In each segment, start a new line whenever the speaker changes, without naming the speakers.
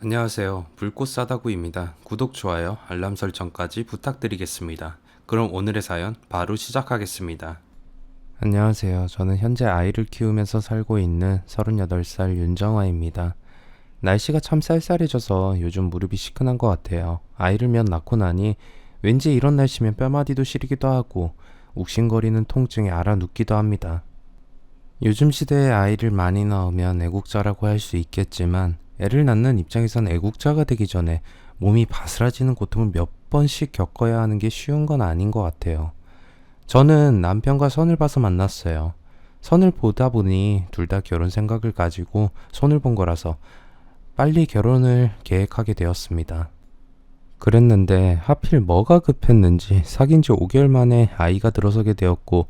안녕하세요. 불꽃 싸다구입니다. 구독, 좋아요, 알람 설정까지 부탁드리겠습니다. 그럼 오늘의 사연 바로 시작하겠습니다. 안녕하세요. 저는 현재 아이를 키우면서 살고 있는 38살 윤정화입니다. 날씨가 참 쌀쌀해져서 요즘 무릎이 시큰한 것 같아요. 아이를 몇 낳고 나니 왠지 이런 날씨면 뼈마디도 시리기도 하고 욱신거리는 통증에 알아눕기도 합니다. 요즘 시대에 아이를 많이 낳으면 애국자라고 할 수 있겠지만 애를 낳는 입장에선 애국자가 되기 전에 몸이 바스라지는 고통을 몇 번씩 겪어야 하는 게 쉬운 건 아닌 것 같아요. 저는 남편과 선을 봐서 만났어요. 선을 보다 보니 둘 다 결혼 생각을 가지고 선을 본 거라서 빨리 결혼을 계획하게 되었습니다. 그랬는데 하필 뭐가 급했는지 사귄 지 5개월 만에 아이가 들어서게 되었고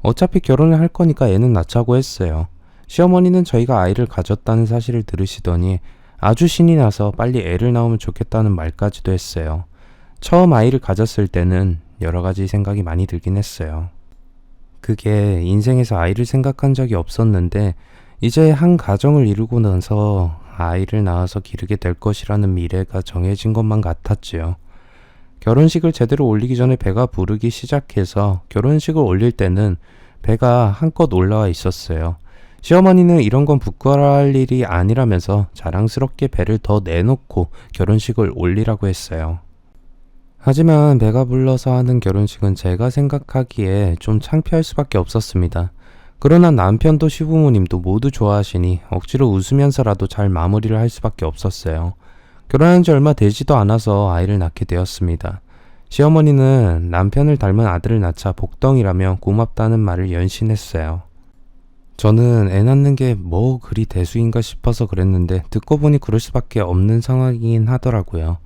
어차피 결혼을 할 거니까 애는 낳자고 했어요. 시어머니는 저희가 아이를 가졌다는 사실을 들으시더니 아주 신이 나서 빨리 애를 낳으면 좋겠다는 말까지도 했어요. 처음 아이를 가졌을 때는 여러 가지 생각이 많이 들긴 했어요. 그게 인생에서 아이를 생각한 적이 없었는데 이제 한 가정을 이루고 나서 아이를 낳아서 기르게 될 것이라는 미래가 정해진 것만 같았지요. 결혼식을 제대로 올리기 전에 배가 부르기 시작해서 결혼식을 올릴 때는 배가 한껏 올라와 있었어요. 시어머니는 이런 건 부끄러워할 일이 아니라면서 자랑스럽게 배를 더 내놓고 결혼식을 올리라고 했어요. 하지만 배가 불러서 하는 결혼식은 제가 생각하기에 좀 창피할 수밖에 없었습니다. 그러나 남편도 시부모님도 모두 좋아하시니 억지로 웃으면서라도 잘 마무리를 할 수밖에 없었어요. 결혼한 지 얼마 되지도 않아서 아이를 낳게 되었습니다. 시어머니는 남편을 닮은 아들을 낳자 복덩이라며 고맙다는 말을 연신했어요. 저는 애 낳는 게 뭐 그리 대수인가 싶어서 그랬는데 듣고 보니 그럴 수밖에 없는 상황이긴 하더라고요.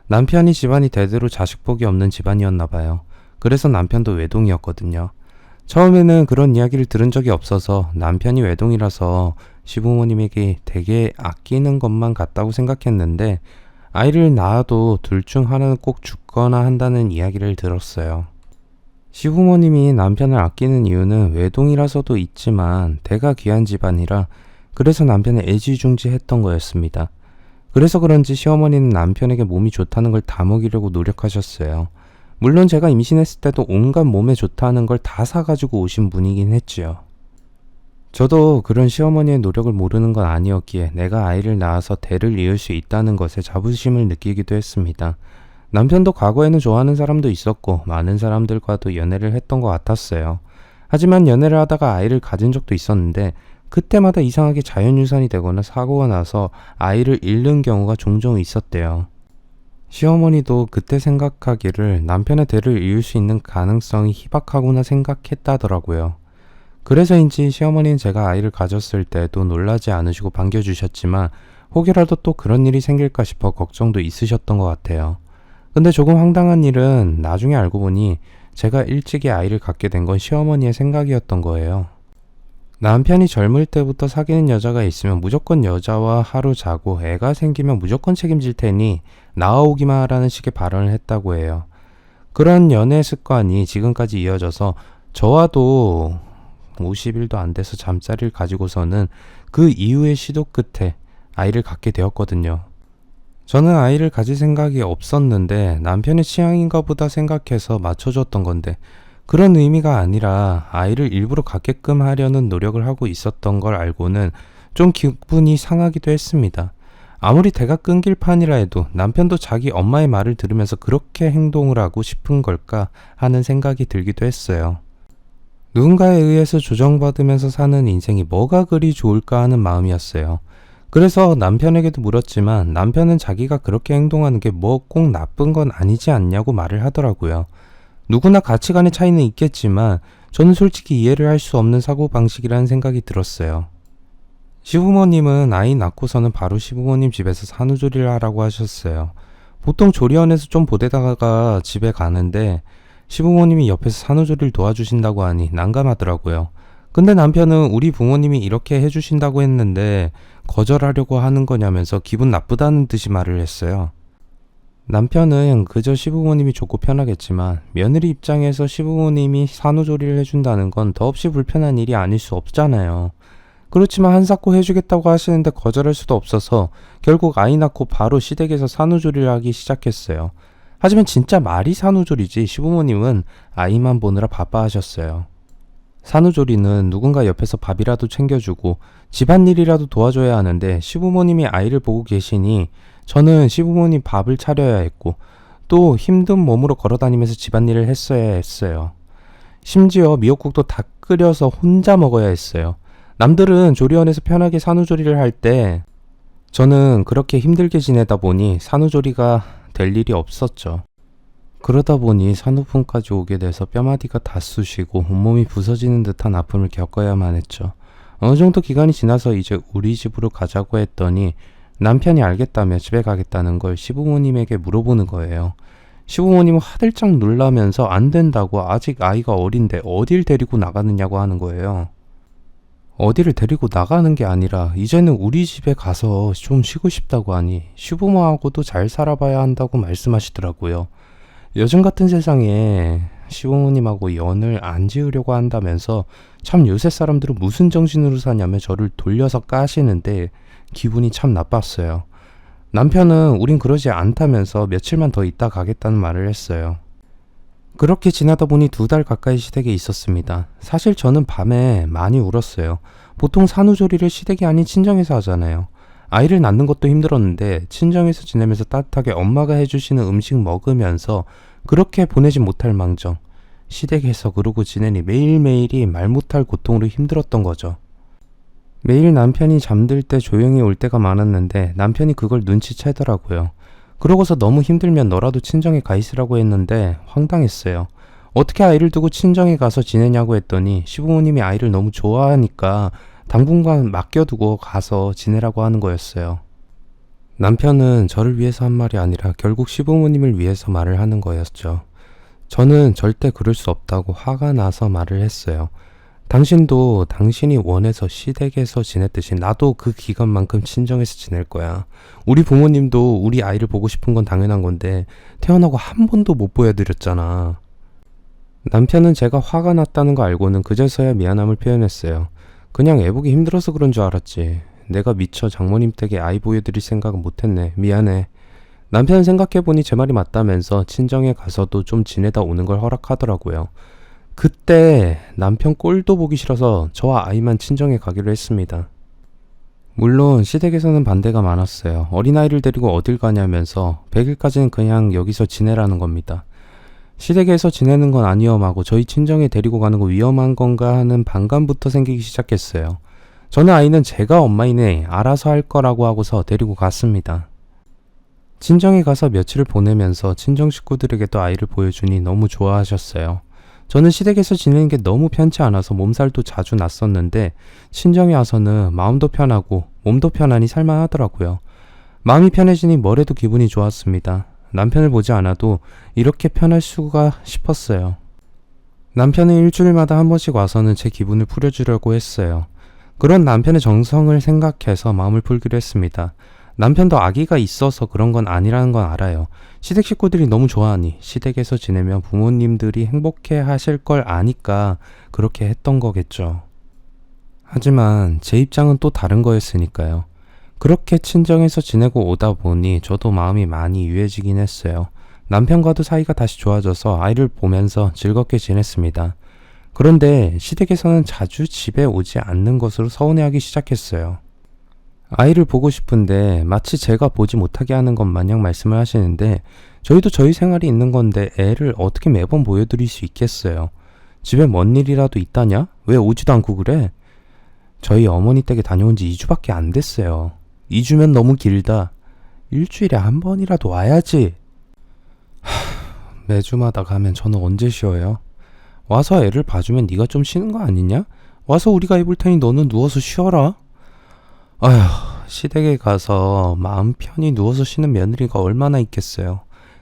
남편이 집안이 대대로 자식복이 없는 집안이었나 봐요. 그래서 남편도 외동이었거든요. 처음에는 그런 이야기를 들은 적이 없어서 남편이 외동이라서 시부모님에게 되게 아끼는 것만 같다고 생각했는데 아이를 낳아도 둘 중 하나는 꼭 죽거나 한다는 이야기를 들었어요. 시부모님이 남편을 아끼는 이유는 외동이라서도 있지만 대가 귀한 집안이라 그래서 남편을 애지중지했던 거였습니다. 그래서 그런지 시어머니는 남편에게 몸이 좋다는 걸 다 먹이려고 노력하셨어요. 물론 제가 임신했을 때도 온갖 몸에 좋다는 걸 다 사가지고 오신 분이긴 했지요. 저도 그런 시어머니의 노력을 모르는 건 아니었기에 내가 아이를 낳아서 대를 이을 수 있다는 것에 자부심을 느끼기도 했습니다. 남편도 과거에는 좋아하는 사람도 있었고 많은 사람들과도 연애를 했던 것 같았어요. 하지만 연애를 하다가 아이를 가진 적도 있었는데 그때마다 이상하게 자연유산이 되거나 사고가 나서 아이를 잃는 경우가 종종 있었대요. 시어머니도 그때 생각하기를 남편의 대를 이을 수 있는 가능성이 희박하구나 생각했다더라고요. 그래서인지 시어머니는 제가 아이를 가졌을 때도 놀라지 않으시고 반겨주셨지만 혹여라도 또 그런 일이 생길까 싶어 걱정도 있으셨던 것 같아요. 근데 조금 황당한 일은 나중에 알고 보니 제가 일찍이 아이를 갖게 된 건 시어머니의 생각이었던 거예요. 남편이 젊을 때부터 사귀는 여자가 있으면 무조건 여자와 하루 자고 애가 생기면 무조건 책임질 테니 나아오기만 하라는 식의 발언을 했다고 해요. 그런 연애 습관이 지금까지 이어져서 저와도 50일도 안 돼서 잠자리를 가지고서는 그 이후의 시도 끝에 아이를 갖게 되었거든요. 저는 아이를 가질 생각이 없었는데 남편의 취향인가 보다 생각해서 맞춰줬던 건데 그런 의미가 아니라 아이를 일부러 갖게끔 하려는 노력을 하고 있었던 걸 알고는 좀 기분이 상하기도 했습니다. 아무리 대가 끊길 판이라 해도 남편도 자기 엄마의 말을 들으면서 그렇게 행동을 하고 싶은 걸까 하는 생각이 들기도 했어요. 누군가에 의해서 조정받으면서 사는 인생이 뭐가 그리 좋을까 하는 마음이었어요. 그래서 남편에게도 물었지만 남편은 자기가 그렇게 행동하는 게 뭐 꼭 나쁜 건 아니지 않냐고 말을 하더라고요. 누구나 가치관의 차이는 있겠지만 저는 솔직히 이해를 할 수 없는 사고방식이라는 생각이 들었어요. 시부모님은 아이 낳고서는 바로 시부모님 집에서 산후조리를 하라고 하셨어요. 보통 조리원에서 좀 보대다가 집에 가는데 시부모님이 옆에서 산후조리를 도와주신다고 하니 난감하더라고요. 근데 남편은 우리 부모님이 이렇게 해주신다고 했는데 거절하려고 하는 거냐면서 기분 나쁘다는 듯이 말을 했어요. 남편은 그저 시부모님이 좋고 편하겠지만 며느리 입장에서 시부모님이 산후조리를 해준다는 건 더없이 불편한 일이 아닐 수 없잖아요. 그렇지만 한사코 해주겠다고 하시는데 거절할 수도 없어서 결국 아이 낳고 바로 시댁에서 산후조리를 하기 시작했어요. 하지만 진짜 말이 산후조리지 시부모님은 아이만 보느라 바빠하셨어요. 산후조리는 누군가 옆에서 밥이라도 챙겨주고 집안일이라도 도와줘야 하는데 시부모님이 아이를 보고 계시니 저는 시부모님 밥을 차려야 했고 또 힘든 몸으로 걸어다니면서 집안일을 했어야 했어요. 심지어 미역국도 다 끓여서 혼자 먹어야 했어요. 남들은 조리원에서 편하게 산후조리를 할 때 저는 그렇게 힘들게 지내다 보니 산후조리가 될 일이 없었죠. 그러다 보니 산후풍까지 오게 돼서 뼈마디가 다 쑤시고 온몸이 부서지는 듯한 아픔을 겪어야만 했죠. 어느 정도 기간이 지나서 이제 우리 집으로 가자고 했더니 남편이 알겠다며 집에 가겠다는 걸 시부모님에게 물어보는 거예요. 시부모님은 화들짝 놀라면서 안 된다고, 아직 아이가 어린데 어딜 데리고 나가느냐고 하는 거예요. 어디를 데리고 나가는 게 아니라 이제는 우리 집에 가서 좀 쉬고 싶다고 하니 시부모하고도 잘 살아봐야 한다고 말씀하시더라고요. 요즘 같은 세상에 시부모님하고 연을 안 지으려고 한다면서 참 요새 사람들은 무슨 정신으로 사냐며 저를 돌려서 까시는데 기분이 참 나빴어요. 남편은 우린 그러지 않다면서 며칠만 더 있다 가겠다는 말을 했어요. 그렇게 지나다 보니 2달 가까이 시댁에 있었습니다. 사실 저는 밤에 많이 울었어요. 보통 산후조리를 시댁이 아닌 친정에서 하잖아요. 아이를 낳는 것도 힘들었는데 친정에서 지내면서 따뜻하게 엄마가 해주시는 음식 먹으면서 그렇게 보내지 못할 망정 시댁에서 그러고 지내니 매일매일이 말 못할 고통으로 힘들었던 거죠. 매일 남편이 잠들 때 조용히 올 때가 많았는데 남편이 그걸 눈치채더라고요. 그러고서 너무 힘들면 너라도 친정에 가 있으라고 했는데 황당했어요. 어떻게 아이를 두고 친정에 가서 지내냐고 했더니 시부모님이 아이를 너무 좋아하니까 당분간 맡겨두고 가서 지내라고 하는 거였어요. 남편은 저를 위해서 한 말이 아니라 결국 시부모님을 위해서 말을 하는 거였죠. 저는 절대 그럴 수 없다고 화가 나서 말을 했어요. 당신도 당신이 원해서 시댁에서 지냈듯이 나도 그 기간만큼 친정에서 지낼 거야. 우리 부모님도 우리 아이를 보고 싶은 건 당연한 건데 태어나고 한 번도 못 보여드렸잖아. 남편은 제가 화가 났다는 거 알고는 그제서야 미안함을 표현했어요. 그냥 애보기 힘들어서 그런 줄 알았지. 내가 미처 장모님 댁에 아이 보여드릴 생각은 못했네. 미안해. 남편은 생각해보니 제 말이 맞다면서 친정에 가서도 좀 지내다 오는 걸 허락하더라고요. 그때 남편 꼴도 보기 싫어서 저와 아이만 친정에 가기로 했습니다. 물론 시댁에서는 반대가 많았어요. 어린아이를 데리고 어딜 가냐면서 100일까지는 그냥 여기서 지내라는 겁니다. 시댁에서 지내는 건 안 위험하고 저희 친정에 데리고 가는 거 위험한 건가 하는 반감부터 생기기 시작했어요. 저는 아이는 제가 엄마이네 알아서 할 거라고 하고서 데리고 갔습니다. 친정에 가서 며칠을 보내면서 친정 식구들에게도 아이를 보여주니 너무 좋아하셨어요. 저는 시댁에서 지내는 게 너무 편치 않아서 몸살도 자주 났었는데 친정에 와서는 마음도 편하고 몸도 편하니 살만하더라고요. 마음이 편해지니 뭐래도 기분이 좋았습니다. 남편을 보지 않아도 이렇게 편할 수가 싶었어요. 남편은 일주일마다 한 번씩 와서는 제 기분을 풀어주려고 했어요. 그런 남편의 정성을 생각해서 마음을 풀기로 했습니다. 남편도 아기가 있어서 그런 건 아니라는 건 알아요. 시댁 식구들이 너무 좋아하니 시댁에서 지내면 부모님들이 행복해 하실 걸 아니까 그렇게 했던 거겠죠. 하지만 제 입장은 또 다른 거였으니까요. 그렇게 친정에서 지내고 오다 보니 저도 마음이 많이 유해지긴 했어요. 남편과도 사이가 다시 좋아져서 아이를 보면서 즐겁게 지냈습니다. 그런데 시댁에서는 자주 집에 오지 않는 것으로 서운해하기 시작했어요. 아이를 보고 싶은데 마치 제가 보지 못하게 하는 것 마냥 말씀을 하시는데 저희도 저희 생활이 있는 건데 애를 어떻게 매번 보여드릴 수 있겠어요. 집에 뭔 일이라도 있다냐? 왜 오지도 않고 그래? 저희 어머니 댁에 다녀온 지 2주밖에 안 됐어요. 2주면 너무 길다. 일주일에 한 번이라도 와야지. 매주마다 가면 저는 언제 쉬어요? 와서 애를 봐주면 네가 좀 쉬는 거 아니냐? 와서 우리가 입을 테니 너는 누워서 쉬어라. 아휴, 시댁에 가서 마음 편히 누워서 쉬는 며느리가 얼마나 있겠어요.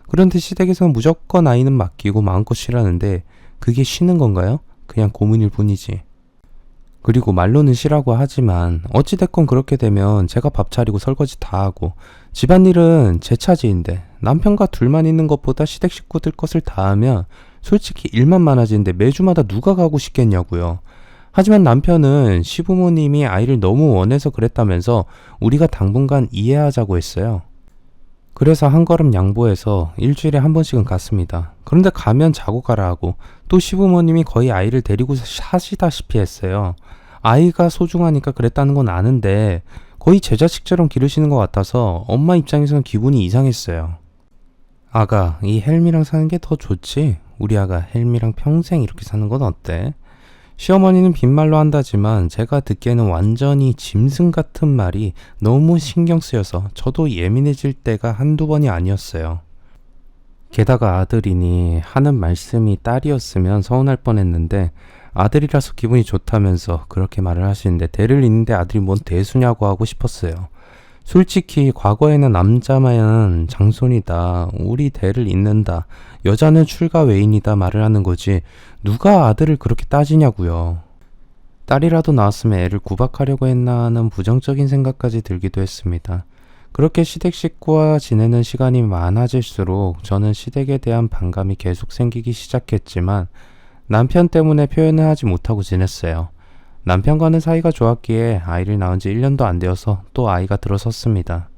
그런데 시댁에서는 무조건 아이는 맡기고 마음껏 쉬라는데 그게 쉬는 건가요? 그냥 고문일 뿐이지. 그리고 말로는 쉬라고 하지만 어찌됐건 그렇게 되면 제가 밥 차리고 설거지 다 하고 집안일은 제 차지인데 남편과 둘만 있는 것보다 시댁 식구들 것을 다 하면 솔직히 일만 많아지는데 매주마다 누가 가고 싶겠냐고요. 하지만 남편은 시부모님이 아이를 너무 원해서 그랬다면서 우리가 당분간 이해하자고 했어요. 그래서 한 걸음 양보해서 일주일에 한 번씩은 갔습니다. 그런데 가면 자고 가라 하고 또 시부모님이 거의 아이를 데리고 사시다시피 했어요. 아이가 소중하니까 그랬다는 건 아는데 거의 제 자식처럼 기르시는 것 같아서 엄마 입장에서는 기분이 이상했어요. 아가, 이 헬미랑 사는 게 더 좋지? 우리 아가 헬미랑 평생 이렇게 사는 건 어때? 시어머니는 빈말로 한다지만 제가 듣기에는 완전히 짐승 같은 말이 너무 신경 쓰여서 저도 예민해질 때가 한두 번이 아니었어요. 게다가 아들이니 하는 말씀이 딸이었으면 서운할 뻔했는데 아들이라서 기분이 좋다면서 그렇게 말을 하시는데 대를 잇는데 아들이 뭔 대수냐고 하고 싶었어요. 솔직히 과거에는 남자만 장손이다, 우리 대를 잇는다, 여자는 출가 외인이다 말을 하는 거지 누가 아들을 그렇게 따지냐고요. 딸이라도 낳았으면 애를 구박하려고 했나 하는 부정적인 생각까지 들기도 했습니다. 그렇게 시댁 식구와 지내는 시간이 많아질수록 저는 시댁에 대한 반감이 계속 생기기 시작했지만 남편 때문에 표현을 하지 못하고 지냈어요. 남편과는 사이가 좋았기에 아이를 낳은 지 1년도 안 되어서 또 아이가 들어섰습니다.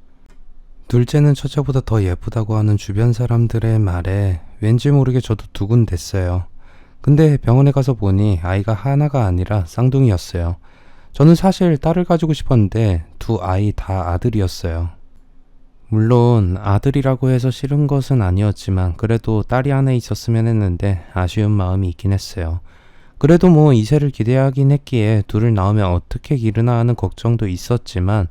둘째는 첫째보다 더 예쁘다고 하는 주변 사람들의 말에 왠지 모르게 저도 두근댔어요. 근데 병원에 가서 보니 아이가 하나가 아니라 쌍둥이였어요. 저는 사실 딸을 가지고 싶었는데 두 아이 다 아들이었어요. 물론 아들이라고 해서 싫은 것은 아니었지만 그래도 딸이 하나 있었으면 했는데 아쉬운 마음이 있긴 했어요. 그래도 뭐 이세를 기대하긴 했기에 둘을 낳으면 어떻게 기르나 하는 걱정도 있었지만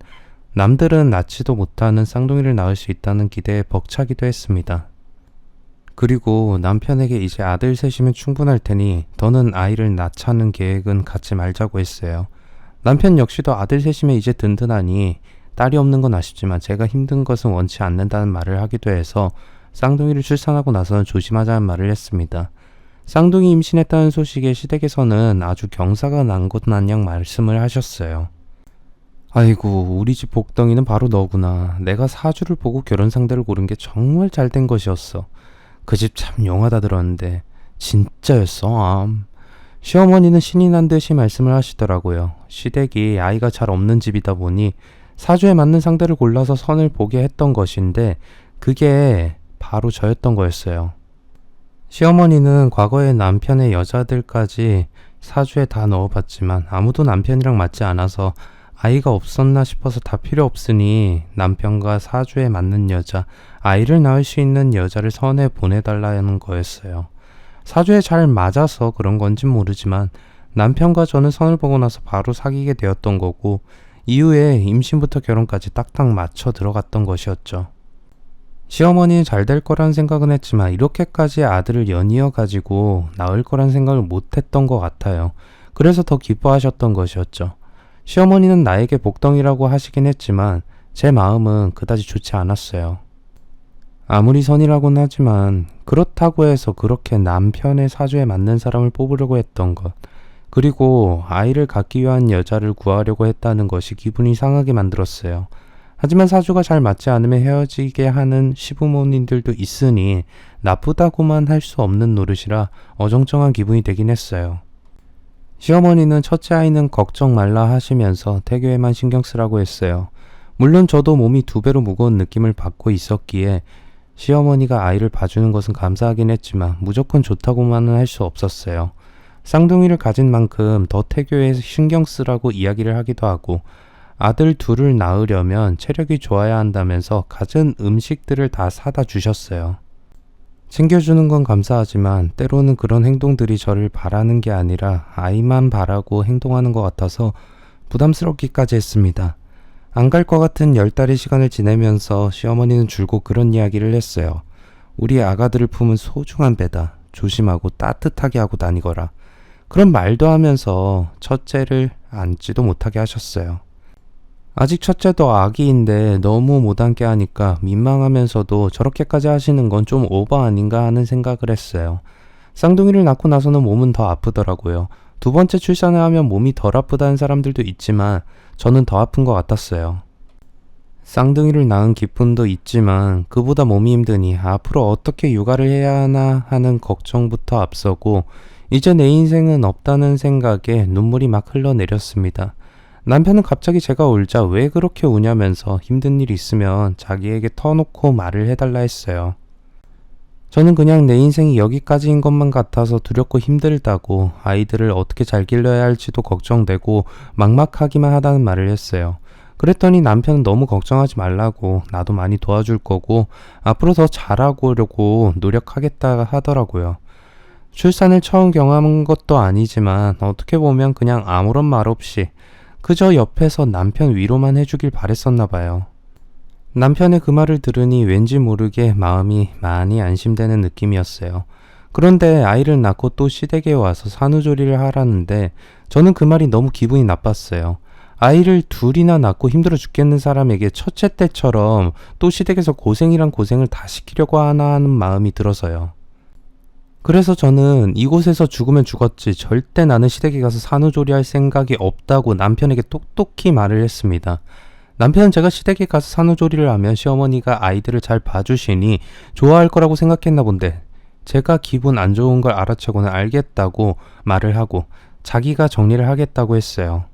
남들은 낳지도 못하는 쌍둥이를 낳을 수 있다는 기대에 벅차기도 했습니다. 그리고 남편에게 이제 아들 셋이면 충분할 테니 더는 아이를 낳자는 계획은 갖지 말자고 했어요. 남편 역시도 아들 셋이면 이제 든든하니 딸이 없는 건 아쉽지만 제가 힘든 것은 원치 않는다는 말을 하기도 해서 쌍둥이를 출산하고 나서는 조심하자는 말을 했습니다. 쌍둥이 임신했다는 소식에 시댁에서는 아주 경사가 난 것 마냥 말씀을 하셨어요. 아이고, 우리 집 복덩이는 바로 너구나. 내가 사주를 보고 결혼 상대를 고른 게 정말 잘된 것이었어. 그 집 참 용하다 들었는데 진짜였어. 시어머니는 신이 난 듯이 말씀을 하시더라고요. 시댁이 아이가 잘 없는 집이다 보니 사주에 맞는 상대를 골라서 선을 보게 했던 것인데 그게 바로 저였던 거였어요. 시어머니는 과거에 남편의 여자들까지 사주에 다 넣어봤지만 아무도 남편이랑 맞지 않아서 아이가 없었나 싶어서 다 필요 없으니 남편과 사주에 맞는 여자, 아이를 낳을 수 있는 여자를 선에 보내달라는 거였어요. 사주에 잘 맞아서 그런 건진 모르지만 남편과 저는 선을 보고 나서 바로 사귀게 되었던 거고 이후에 임신부터 결혼까지 딱딱 맞춰 들어갔던 것이었죠. 시어머니는 잘 될 거란 생각은 했지만 이렇게까지 아들을 연이어 가지고 낳을 거란 생각을 못했던 것 같아요. 그래서 더 기뻐하셨던 것이었죠. 시어머니는 나에게 복덩이라고 하시긴 했지만 제 마음은 그다지 좋지 않았어요. 아무리 선이라고는 하지만 그렇다고 해서 그렇게 남편의 사주에 맞는 사람을 뽑으려고 했던 것, 그리고 아이를 갖기 위한 여자를 구하려고 했다는 것이 기분이 상하게 만들었어요. 하지만 사주가 잘 맞지 않으면 헤어지게 하는 시부모님들도 있으니 나쁘다고만 할 수 없는 노릇이라 어정쩡한 기분이 되긴 했어요. 시어머니는 첫째 아이는 걱정 말라 하시면서 태교에만 신경 쓰라고 했어요. 물론 저도 몸이 2배로 무거운 느낌을 받고 있었기에 시어머니가 아이를 봐주는 것은 감사하긴 했지만 무조건 좋다고만은 할 수 없었어요. 쌍둥이를 가진 만큼 더 태교에 신경 쓰라고 이야기를 하기도 하고 아들 둘을 낳으려면 체력이 좋아야 한다면서 갖은 음식들을 다 사다 주셨어요. 챙겨주는 건 감사하지만 때로는 그런 행동들이 저를 바라는 게 아니라 아이만 바라고 행동하는 것 같아서 부담스럽기까지 했습니다. 안 갈 것 같은 10달의 시간을 지내면서 시어머니는 줄곧 그런 이야기를 했어요. 우리 아가들을 품은 소중한 배다. 조심하고 따뜻하게 하고 다니거라. 그런 말도 하면서 첫째를 앉지도 못하게 하셨어요. 아직 첫째도 아기인데 너무 못 앉게 하니까 민망하면서도 저렇게까지 하시는 건 좀 오버 아닌가 하는 생각을 했어요. 쌍둥이를 낳고 나서는 몸은 더 아프더라고요. 2번째 출산을 하면 몸이 덜 아프다는 사람들도 있지만 저는 더 아픈 것 같았어요. 쌍둥이를 낳은 기쁨도 있지만 그보다 몸이 힘드니 앞으로 어떻게 육아를 해야 하나 하는 걱정부터 앞서고 이제 내 인생은 없다는 생각에 눈물이 막 흘러내렸습니다. 남편은 갑자기 제가 울자 왜 그렇게 우냐면서 힘든 일 있으면 자기에게 터놓고 말을 해달라 했어요. 저는 그냥 내 인생이 여기까지인 것만 같아서 두렵고 힘들다고, 아이들을 어떻게 잘 길러야 할지도 걱정되고 막막하기만 하다는 말을 했어요. 그랬더니 남편은 너무 걱정하지 말라고, 나도 많이 도와줄 거고 앞으로 더 잘하려고 노력하겠다 하더라고요. 출산을 처음 경험한 것도 아니지만 어떻게 보면 그냥 아무런 말 없이 그저 옆에서 남편 위로만 해주길 바랬었나 봐요. 남편의 그 말을 들으니 왠지 모르게 마음이 많이 안심되는 느낌이었어요. 그런데 아이를 낳고 또 시댁에 와서 산후조리를 하라는데 저는 그 말이 너무 기분이 나빴어요. 아이를 둘이나 낳고 힘들어 죽겠는 사람에게 첫째 때처럼 또 시댁에서 고생이란 고생을 다 시키려고 하나 하는 마음이 들어서요. 그래서 저는 이곳에서 죽으면 죽었지 절대 나는 시댁에 가서 산후조리할 생각이 없다고 남편에게 똑똑히 말을 했습니다. 남편은 제가 시댁에 가서 산후조리를 하면 시어머니가 아이들을 잘 봐주시니 좋아할 거라고 생각했나 본데, 제가 기분 안 좋은 걸 알아채고는 알겠다고 말을 하고 자기가 정리를 하겠다고 했어요.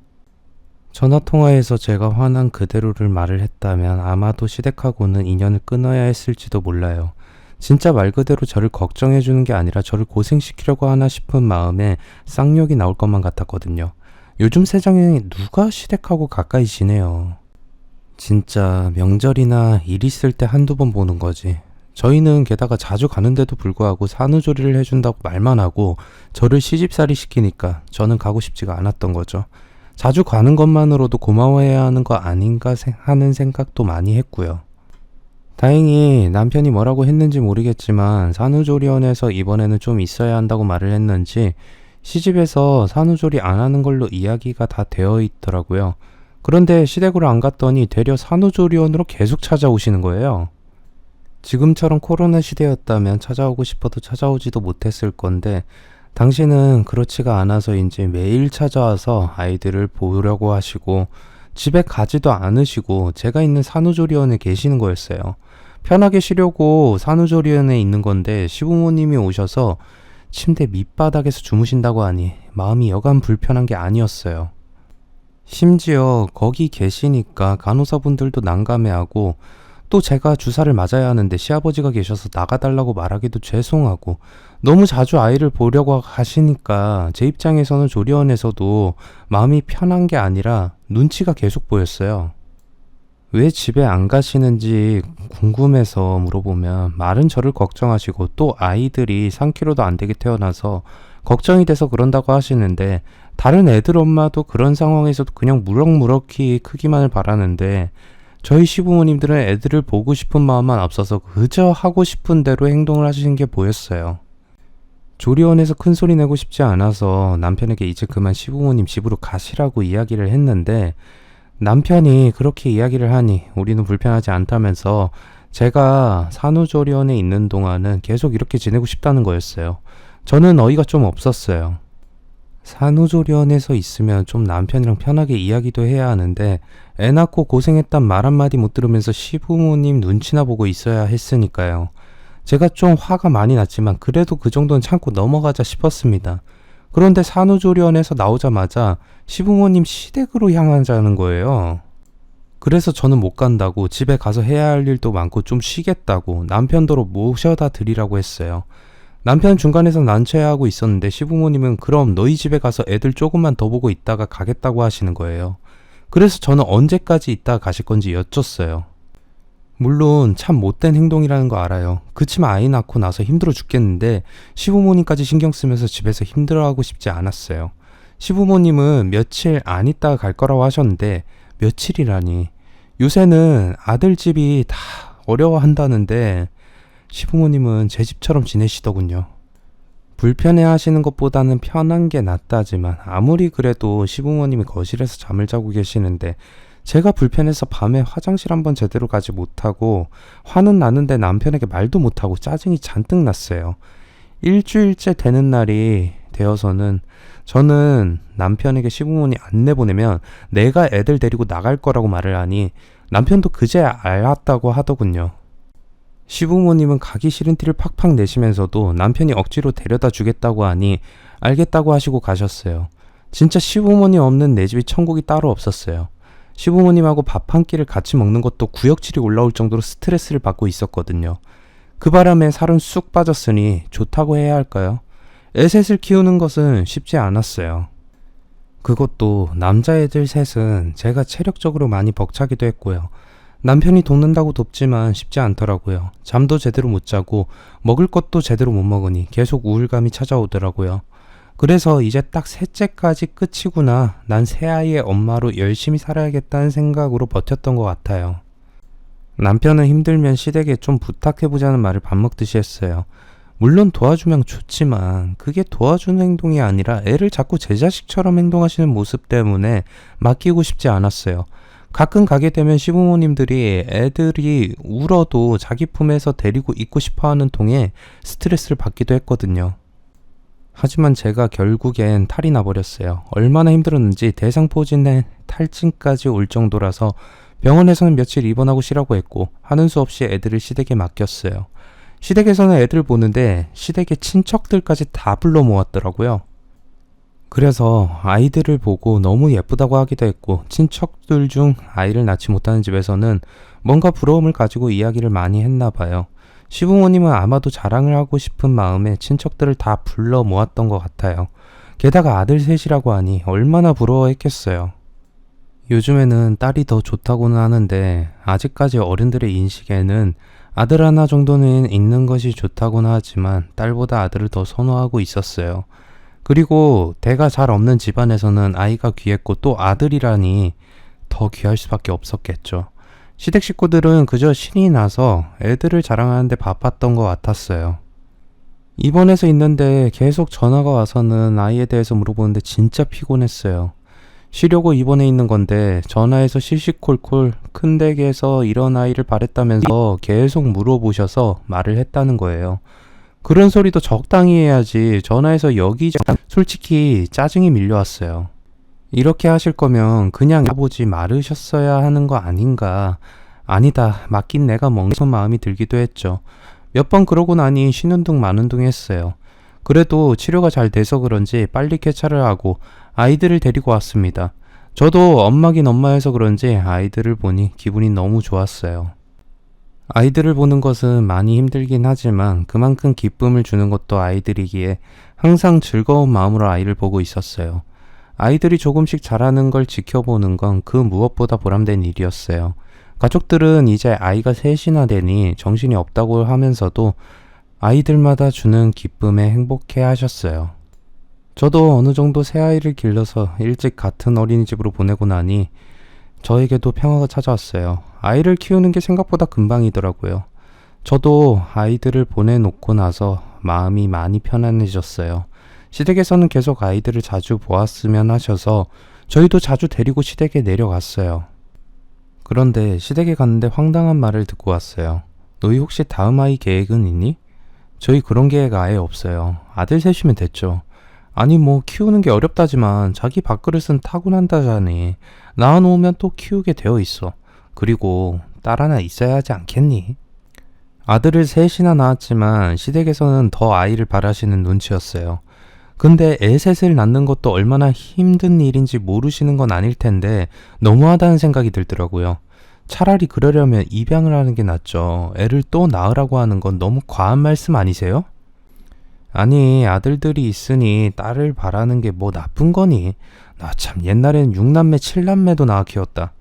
전화통화에서 제가 화난 그대로를 말을 했다면 아마도 시댁하고는 인연을 끊어야 했을지도 몰라요. 진짜 말 그대로 저를 걱정해주는 게 아니라 저를 고생시키려고 하나 싶은 마음에 쌍욕이 나올 것만 같았거든요. 요즘 세상에 누가 시댁하고 가까이 지내요. 진짜 명절이나 일 있을 때 한두 번 보는 거지. 저희는 게다가 자주 가는데도 불구하고 산후조리를 해준다고 말만 하고 저를 시집살이 시키니까 저는 가고 싶지가 않았던 거죠. 자주 가는 것만으로도 고마워해야 하는 거 아닌가 하는 생각도 많이 했고요. 다행히 남편이 뭐라고 했는지 모르겠지만 산후조리원에서 이번에는 좀 있어야 한다고 말을 했는지 시집에서 산후조리 안 하는 걸로 이야기가 다 되어 있더라고요. 그런데 시댁으로 안 갔더니 되려 산후조리원으로 계속 찾아오시는 거예요. 지금처럼 코로나 시대였다면 찾아오고 싶어도 찾아오지도 못했을 건데 당시는 그렇지가 않아서인지 매일 찾아와서 아이들을 보려고 하시고 집에 가지도 않으시고 제가 있는 산후조리원에 계시는 거였어요. 편하게 쉬려고 산후조리원에 있는 건데 시부모님이 오셔서 침대 밑바닥에서 주무신다고 하니 마음이 여간 불편한 게 아니었어요. 심지어 거기 계시니까 간호사분들도 난감해하고 또 제가 주사를 맞아야 하는데 시아버지가 계셔서 나가달라고 말하기도 죄송하고 너무 자주 아이를 보려고 하시니까 제 입장에서는 조리원에서도 마음이 편한 게 아니라 눈치가 계속 보였어요. 왜 집에 안 가시는지 궁금해서 물어보면 말은 저를 걱정하시고 또 아이들이 3kg도 안 되게 태어나서 걱정이 돼서 그런다고 하시는데 다른 애들 엄마도 그런 상황에서도 그냥 무럭무럭히 크기만을 바라는데 저희 시부모님들은 애들을 보고 싶은 마음만 앞서서 그저 하고 싶은 대로 행동을 하시는 게 보였어요. 조리원에서 큰 소리 내고 싶지 않아서 남편에게 이제 그만 시부모님 집으로 가시라고 이야기를 했는데 남편이 그렇게 이야기를 하니 우리는 불편하지 않다면서 제가 산후조리원에 있는 동안은 계속 이렇게 지내고 싶다는 거였어요. 저는 어이가 좀 없었어요. 산후조리원에서 있으면 좀 남편이랑 편하게 이야기도 해야 하는데 애 낳고 고생했단 말 한마디 못 들으면서 시부모님 눈치나 보고 있어야 했으니까요. 제가 좀 화가 많이 났지만 그래도 그 정도는 참고 넘어가자 싶었습니다. 그런데 산후조리원에서 나오자마자 시부모님 시댁으로 향하자는 거예요. 그래서 저는 못 간다고 집에 가서 해야 할 일도 많고 좀 쉬겠다고 남편도로 모셔다 드리라고 했어요. 남편 중간에서 난처해하고 있었는데 시부모님은 그럼 너희 집에 가서 애들 조금만 더 보고 있다가 가겠다고 하시는 거예요. 그래서 저는 언제까지 있다가 가실 건지 여쭸어요. 물론 참 못된 행동이라는 거 알아요. 그치만 아이 낳고 나서 힘들어 죽겠는데 시부모님까지 신경 쓰면서 집에서 힘들어하고 싶지 않았어요. 시부모님은 며칠 안 있다가 갈 거라고 하셨는데 며칠이라니. 요새는 아들 집이 다 어려워한다는데 시부모님은 제 집처럼 지내시더군요. 불편해 하시는 것보다는 편한 게 낫다지만 아무리 그래도 시부모님이 거실에서 잠을 자고 계시는데 제가 불편해서 밤에 화장실 한번 제대로 가지 못하고 화는 나는데 남편에게 말도 못하고 짜증이 잔뜩 났어요. 일주일째 되는 날이 되어서는 저는 남편에게 시부모님 안 내보내면 내가 애들 데리고 나갈 거라고 말을 하니 남편도 그제 알았다고 하더군요. 시부모님은 가기 싫은 티를 팍팍 내시면서도 남편이 억지로 데려다 주겠다고 하니 알겠다고 하시고 가셨어요. 진짜 시부모님 없는 내 집이 천국이 따로 없었어요. 시부모님하고 밥 한 끼를 같이 먹는 것도 구역질이 올라올 정도로 스트레스를 받고 있었거든요. 그 바람에 살은 쑥 빠졌으니 좋다고 해야 할까요? 애셋을 키우는 것은 쉽지 않았어요. 그것도 남자애들 셋은 제가 체력적으로 많이 벅차기도 했고요. 남편이 돕는다고 돕지만 쉽지 않더라고요. 잠도 제대로 못 자고 먹을 것도 제대로 못 먹으니 계속 우울감이 찾아오더라고요. 그래서 이제 딱 셋째까지 끝이구나. 난 새아이의 엄마로 열심히 살아야겠다는 생각으로 버텼던 것 같아요. 남편은 힘들면 시댁에 좀 부탁해보자는 말을 밥 먹듯이 했어요. 물론 도와주면 좋지만 그게 도와주는 행동이 아니라 애를 자꾸 제 자식처럼 행동하시는 모습 때문에 맡기고 싶지 않았어요. 가끔 가게 되면 시부모님들이 애들이 울어도 자기 품에서 데리고 있고 싶어하는 통에 스트레스를 받기도 했거든요. 하지만 제가 결국엔 탈이 나버렸어요. 얼마나 힘들었는지 대상포진에 탈진까지 올 정도라서 병원에서는 며칠 입원하고 쉬라고 했고 하는 수 없이 애들을 시댁에 맡겼어요. 시댁에서는 애들 보는데 시댁의 친척들까지 다 불러 모았더라고요. 그래서 아이들을 보고 너무 예쁘다고 하기도 했고 친척들 중 아이를 낳지 못하는 집에서는 뭔가 부러움을 가지고 이야기를 많이 했나 봐요. 시부모님은 아마도 자랑을 하고 싶은 마음에 친척들을 다 불러 모았던 것 같아요. 게다가 아들 셋이라고 하니 얼마나 부러워했겠어요. 요즘에는 딸이 더 좋다고는 하는데 아직까지 어른들의 인식에는 아들 하나 정도는 있는 것이 좋다고는 하지만 딸보다 아들을 더 선호하고 있었어요. 그리고 대가 잘 없는 집안에서는 아이가 귀했고 또 아들이라니 더 귀할 수밖에 없었겠죠. 시댁 식구들은 그저 신이 나서 애들을 자랑하는데 바빴던 것 같았어요. 입원해서 있는데 계속 전화가 와서는 아이에 대해서 물어보는데 진짜 피곤했어요. 쉬려고 입원해 있는 건데 전화해서 시시콜콜 큰 댁에서 이런 아이를 바랬다면서 계속 물어보셔서 말을 했다는 거예요. 그런 소리도 적당히 해야지 전화해서 여기저기 솔직히 짜증이 밀려왔어요. 이렇게 하실 거면 그냥 해보지 말으셨어야 하는 거 아닌가. 아니다, 맡긴 내가 먹는 마음이 들기도 했죠. 몇 번 그러고 나니 쉬는 둥 마는 둥 했어요. 그래도 치료가 잘 돼서 그런지 빨리 쾌차를 하고 아이들을 데리고 왔습니다. 저도 엄마긴 엄마여서 그런지 아이들을 보니 기분이 너무 좋았어요. 아이들을 보는 것은 많이 힘들긴 하지만 그만큼 기쁨을 주는 것도 아이들이기에 항상 즐거운 마음으로 아이를 보고 있었어요. 아이들이 조금씩 자라는 걸 지켜보는 건 그 무엇보다 보람된 일이었어요. 가족들은 이제 아이가 셋이나 되니 정신이 없다고 하면서도 아이들마다 주는 기쁨에 행복해 하셨어요. 저도 어느 정도 새아이를 길러서 일찍 같은 어린이집으로 보내고 나니 저에게도 평화가 찾아왔어요. 아이를 키우는 게 생각보다 금방이더라고요. 저도 아이들을 보내놓고 나서 마음이 많이 편안해졌어요. 시댁에서는 계속 아이들을 자주 보았으면 하셔서 저희도 자주 데리고 시댁에 내려갔어요. 그런데 시댁에 갔는데 황당한 말을 듣고 왔어요. 너희 혹시 다음 아이 계획은 있니? 저희 그런 계획 아예 없어요. 아들 셋이면 됐죠. 아니 뭐 키우는 게 어렵다지만 자기 밥그릇은 타고난다자니 낳아놓으면 또 키우게 되어 있어. 그리고 딸 하나 있어야 하지 않겠니? 아들을 셋이나 낳았지만 시댁에서는 더 아이를 바라시는 눈치였어요. 근데 애 셋을 낳는 것도 얼마나 힘든 일인지 모르시는 건 아닐 텐데 너무하다는 생각이 들더라고요. 차라리 그러려면 입양을 하는 게 낫죠. 애를 또 낳으라고 하는 건 너무 과한 말씀 아니세요? 아니 아들들이 있으니 딸을 바라는 게 뭐 나쁜 거니? 나 참 옛날엔 6남매 7남매도 낳아 키웠다.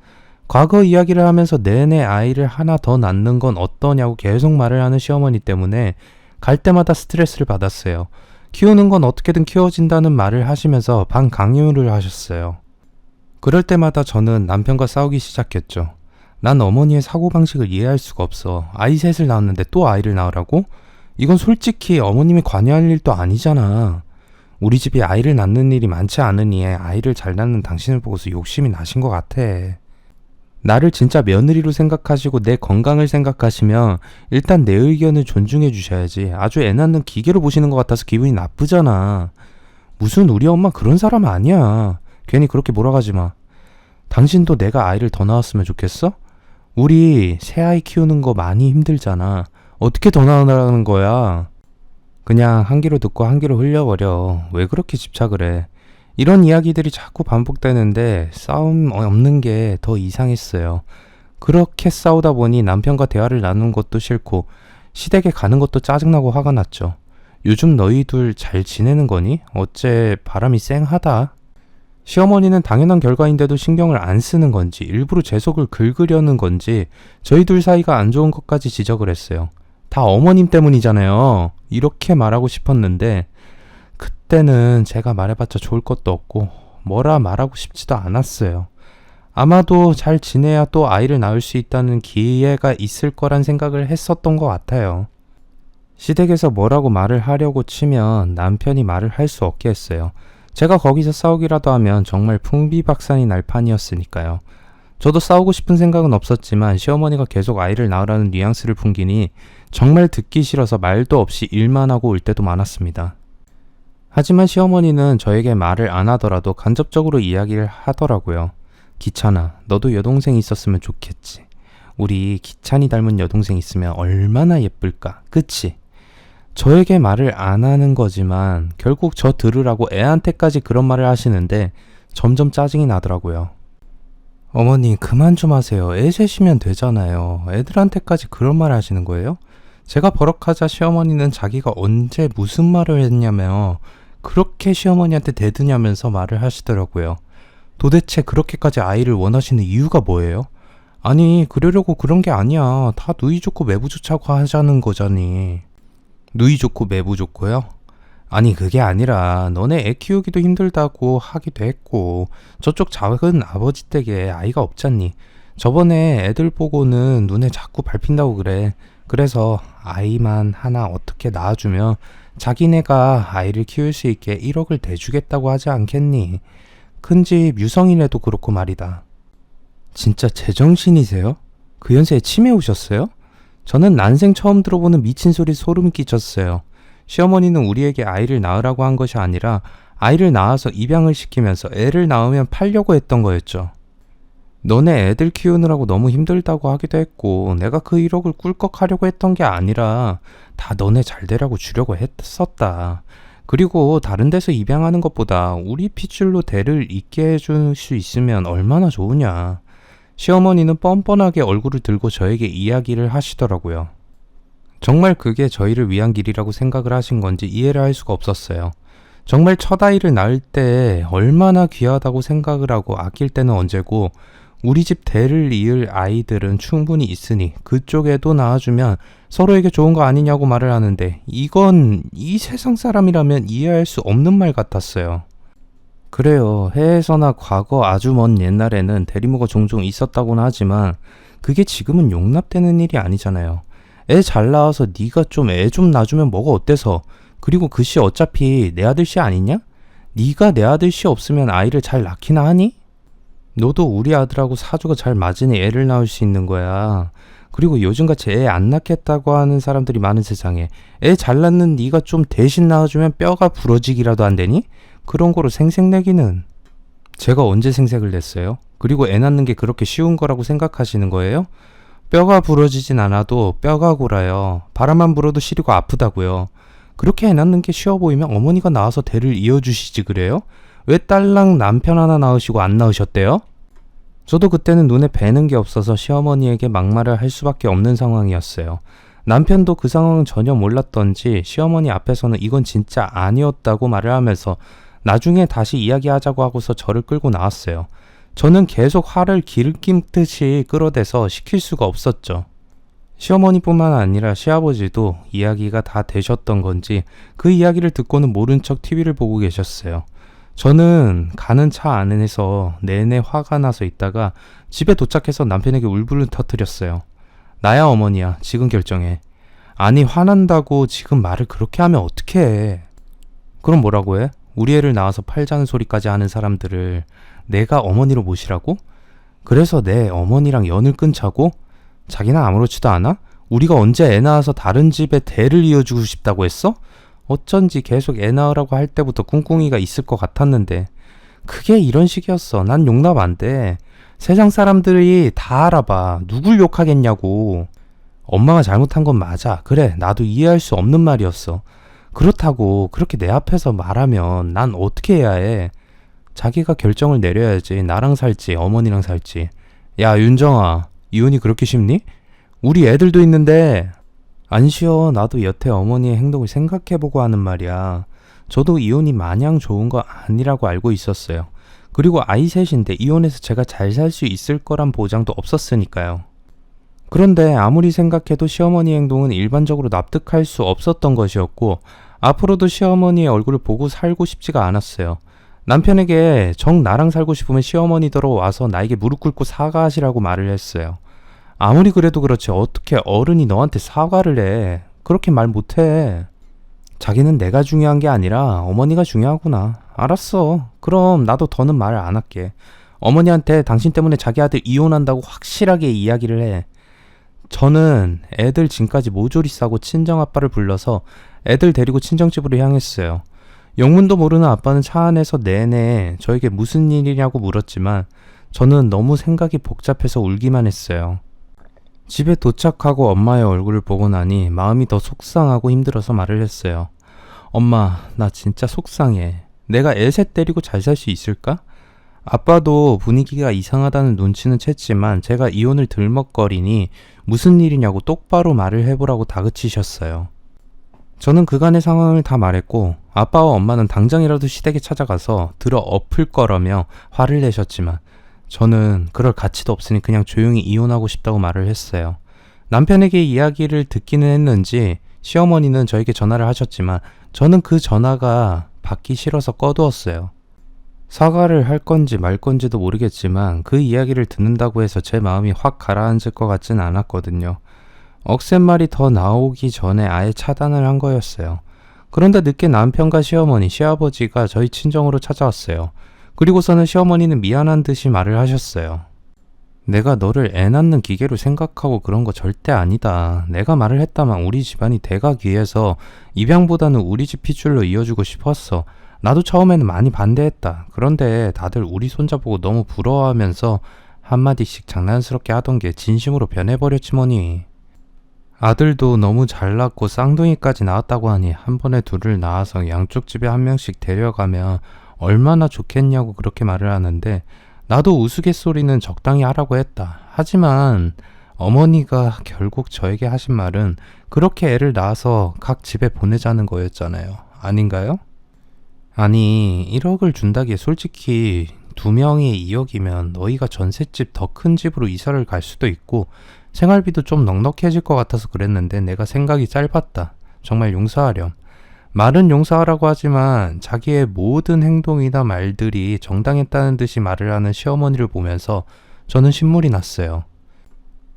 과거 이야기를 하면서 내내 아이를 하나 더 낳는 건 어떠냐고 계속 말을 하는 시어머니 때문에 갈 때마다 스트레스를 받았어요. 키우는 건 어떻게든 키워진다는 말을 하시면서 반강요를 하셨어요. 그럴 때마다 저는 남편과 싸우기 시작했죠. 난 어머니의 사고방식을 이해할 수가 없어. 아이 셋을 낳았는데 또 아이를 낳으라고? 이건 솔직히 어머님이 관여할 일도 아니잖아. 우리 집이 아이를 낳는 일이 많지 않으니 아이를 잘 낳는 당신을 보고서 욕심이 나신 것 같아. 나를 진짜 며느리로 생각하시고 내 건강을 생각하시면 일단 내 의견을 존중해 주셔야지. 아주 애 낳는 기계로 보시는 것 같아서 기분이 나쁘잖아. 무슨 우리 엄마 그런 사람 아니야. 괜히 그렇게 몰아가지 마. 당신도 내가 아이를 더 낳았으면 좋겠어? 우리 새 아이 키우는 거 많이 힘들잖아. 어떻게 더 낳으라는 거야? 그냥 한 귀로 듣고 한 귀로 흘려버려. 왜 그렇게 집착을 해? 이런 이야기들이 자꾸 반복되는데 싸움 없는 게 더 이상했어요. 그렇게 싸우다 보니 남편과 대화를 나누는 것도 싫고 시댁에 가는 것도 짜증나고 화가 났죠. 요즘 너희 둘 잘 지내는 거니? 어째 바람이 쌩하다. 시어머니는 당연한 결과인데도 신경을 안 쓰는 건지 일부러 제 속을 긁으려는 건지 저희 둘 사이가 안 좋은 것까지 지적을 했어요. 다 어머님 때문이잖아요. 이렇게 말하고 싶었는데 그때는 제가 말해봤자 좋을 것도 없고 뭐라 말하고 싶지도 않았어요. 아마도 잘 지내야 또 아이를 낳을 수 있다는 기회가 있을 거란 생각을 했었던 것 같아요. 시댁에서 뭐라고 말을 하려고 치면 남편이 말을 할 수 없게 했어요. 제가 거기서 싸우기라도 하면 정말 풍비박산이 날 판이었으니까요. 저도 싸우고 싶은 생각은 없었지만 시어머니가 계속 아이를 낳으라는 뉘앙스를 풍기니 정말 듣기 싫어서 말도 없이 일만 하고 올 때도 많았습니다. 하지만 시어머니는 저에게 말을 안 하더라도 간접적으로 이야기를 하더라고요. 기찬아, 너도 여동생 있었으면 좋겠지. 우리 기찬이 닮은 여동생 있으면 얼마나 예쁠까, 그치? 저에게 말을 안 하는 거지만 결국 저 들으라고 애한테까지 그런 말을 하시는데 점점 짜증이 나더라고요. 어머니 그만 좀 하세요. 애 셋이면 되잖아요. 애들한테까지 그런 말을 하시는 거예요? 제가 버럭하자 시어머니는 자기가 언제 무슨 말을 했냐며 그렇게 시어머니한테 대드냐면서 말을 하시더라고요. 도대체 그렇게까지 아이를 원하시는 이유가 뭐예요? 아니 그러려고 그런 게 아니야. 다 누이 좋고 매부 좋자고 하자는 거잖니. 누이 좋고 매부 좋고요? 아니 그게 아니라 너네 애 키우기도 힘들다고 하기도 했고 저쪽 작은 아버지 댁에 아이가 없잖니. 저번에 애들 보고는 눈에 자꾸 밟힌다고 그래. 그래서 아이만 하나 어떻게 낳아주면 자기네가 아이를 키울 수 있게 1억을 대주겠다고 하지 않겠니? 큰집 유성이네도 그렇고 말이다. 진짜 제정신이세요? 그 연세에 치매 오셨어요? 저는 난생 처음 들어보는 미친 소리 소름 끼쳤어요. 시어머니는 우리에게 아이를 낳으라고 한 것이 아니라 아이를 낳아서 입양을 시키면서 애를 낳으면 팔려고 했던 거였죠. 너네 애들 키우느라고 너무 힘들다고 하기도 했고 내가 그 1억을 꿀꺽하려고 했던 게 아니라 다 너네 잘 되라고 주려고 했었다. 그리고 다른 데서 입양하는 것보다 우리 핏줄로 대를 잇게 해줄 수 있으면 얼마나 좋으냐. 시어머니는 뻔뻔하게 얼굴을 들고 저에게 이야기를 하시더라고요. 정말 그게 저희를 위한 길이라고 생각을 하신 건지 이해를 할 수가 없었어요. 정말 첫 아이를 낳을 때 얼마나 귀하다고 생각을 하고 아낄 때는 언제고 우리 집 대를 이을 아이들은 충분히 있으니 그쪽에도 낳아주면 서로에게 좋은 거 아니냐고 말을 하는데 이건 이 세상 사람이라면 이해할 수 없는 말 같았어요. 그래요. 해에서나 과거 아주 먼 옛날에는 대리모가 종종 있었다고는 하지만 그게 지금은 용납되는 일이 아니잖아요. 애 잘 낳아서 네가 좀 애 좀 낳아주면 뭐가 어때서. 그리고 그 씨 어차피 내 아들 씨 아니냐? 네가 내 아들 씨 없으면 아이를 잘 낳기나 하니? 너도 우리 아들하고 사주가 잘 맞으니 애를 낳을 수 있는 거야. 그리고 요즘같이 애 안 낳겠다고 하는 사람들이 많은 세상에 애 잘 낳는 네가 좀 대신 낳아주면 뼈가 부러지기라도 안 되니? 그런 거로 생색내기는. 제가 언제 생색을 냈어요? 그리고 애 낳는 게 그렇게 쉬운 거라고 생각하시는 거예요? 뼈가 부러지진 않아도 뼈가 골아요. 바람만 불어도 시리고 아프다고요. 그렇게 애 낳는 게 쉬워 보이면 어머니가 나와서 대를 이어주시지 그래요? 왜 딸랑 남편 하나 낳으시고 안 낳으셨대요? 저도 그때는 눈에 뵈는 게 없어서 시어머니에게 막말을 할 수밖에 없는 상황이었어요. 남편도 그 상황은 전혀 몰랐던지 시어머니 앞에서는 이건 진짜 아니었다고 말을 하면서 나중에 다시 이야기하자고 하고서 저를 끌고 나왔어요. 저는 계속 화를 기름김듯이 끌어대서 시킬 수가 없었죠. 시어머니뿐만 아니라 시아버지도 이야기가 다 되셨던 건지 그 이야기를 듣고는 모른 척 TV를 보고 계셨어요. 저는 가는 차 안에서 내내 화가 나서 있다가 집에 도착해서 남편에게 울분을 터뜨렸어요. 나야 어머니야. 지금 결정해. 아니 화난다고 지금 말을 그렇게 하면 어떡해. 그럼 뭐라고 해? 우리 애를 낳아서 팔자는 소리까지 하는 사람들을 내가 어머니로 모시라고? 그래서 내 어머니랑 연을 끊자고? 자기는 아무렇지도 않아? 우리가 언제 애 낳아서 다른 집에 대를 이어주고 싶다고 했어? 어쩐지 계속 애 낳으라고 할 때부터 꿍꿍이가 있을 것 같았는데 그게 이런 식이었어. 난 용납 안 돼. 세상 사람들이 다 알아봐. 누굴 욕하겠냐고. 엄마가 잘못한 건 맞아. 그래 나도 이해할 수 없는 말이었어. 그렇다고 그렇게 내 앞에서 말하면 난 어떻게 해야 해? 자기가 결정을 내려야지. 나랑 살지, 어머니랑 살지. 야, 윤정아, 이혼이 그렇게 쉽니? 우리 애들도 있는데. 안 쉬워. 나도 여태 어머니의 행동을 생각해보고 하는 말이야. 저도 이혼이 마냥 좋은 거 아니라고 알고 있었어요. 그리고 아이 셋인데 이혼해서 제가 잘 살 수 있을 거란 보장도 없었으니까요. 그런데 아무리 생각해도 시어머니 행동은 일반적으로 납득할 수 없었던 것이었고, 앞으로도 시어머니의 얼굴을 보고 살고 싶지가 않았어요. 남편에게 정 나랑 살고 싶으면 시어머니더러 와서 나에게 무릎 꿇고 사과하시라고 말을 했어요. 아무리 그래도 그렇지 어떻게 어른이 너한테 사과를 해. 그렇게 말 못해. 자기는 내가 중요한 게 아니라 어머니가 중요하구나. 알았어. 그럼 나도 더는 말을 안 할게. 어머니한테 당신 때문에 자기 아들 이혼한다고 확실하게 이야기를 해. 저는 애들 짐까지 모조리 싸고 친정아빠를 불러서 애들 데리고 친정집으로 향했어요. 영문도 모르는 아빠는 차 안에서 내내 저에게 무슨 일이냐고 물었지만 저는 너무 생각이 복잡해서 울기만 했어요. 집에 도착하고 엄마의 얼굴을 보고 나니 마음이 더 속상하고 힘들어서 말을 했어요. 엄마, 나 진짜 속상해. 내가 애 셋 데리고 잘 살 수 있을까? 아빠도 분위기가 이상하다는 눈치는 챘지만 제가 이혼을 들먹거리니 무슨 일이냐고 똑바로 말을 해보라고 다그치셨어요. 저는 그간의 상황을 다 말했고 아빠와 엄마는 당장이라도 시댁에 찾아가서 들어 엎을 거라며 화를 내셨지만 저는 그럴 가치도 없으니 그냥 조용히 이혼하고 싶다고 말을 했어요. 남편에게 이야기를 듣기는 했는지 시어머니는 저에게 전화를 하셨지만 저는 그 전화가 받기 싫어서 꺼두었어요. 사과를 할 건지 말 건지도 모르겠지만 그 이야기를 듣는다고 해서 제 마음이 확 가라앉을 것 같진 않았거든요. 억센말이 더 나오기 전에 아예 차단을 한 거였어요. 그런데 늦게 남편과 시어머니, 시아버지가 저희 친정으로 찾아왔어요. 그리고서는 시어머니는 미안한 듯이 말을 하셨어요. 내가 너를 애 낳는 기계로 생각하고 그런 거 절대 아니다. 내가 말을 했다만 우리 집안이 대가기 위해서 입양보다는 우리 집 핏줄로 이어주고 싶었어. 나도 처음에는 많이 반대했다. 그런데 다들 우리 손자 보고 너무 부러워하면서 한마디씩 장난스럽게 하던 게 진심으로 변해버렸지 뭐니. 아들도 너무 잘났고 쌍둥이까지 낳았다고 하니 한 번에 둘을 낳아서 양쪽 집에 한 명씩 데려가면 얼마나 좋겠냐고 그렇게 말을 하는데 나도 우스갯소리는 적당히 하라고 했다. 하지만 어머니가 결국 저에게 하신 말은 그렇게 애를 낳아서 각 집에 보내자는 거였잖아요. 아닌가요? 아니 1억을 준다기에 솔직히 2명이 2억이면 너희가 전셋집 더 큰 집으로 이사를 갈 수도 있고 생활비도 좀 넉넉해질 것 같아서 그랬는데 내가 생각이 짧았다. 정말 용서하렴. 말은 용서하라고 하지만 자기의 모든 행동이나 말들이 정당했다는 듯이 말을 하는 시어머니를 보면서 저는 신물이 났어요.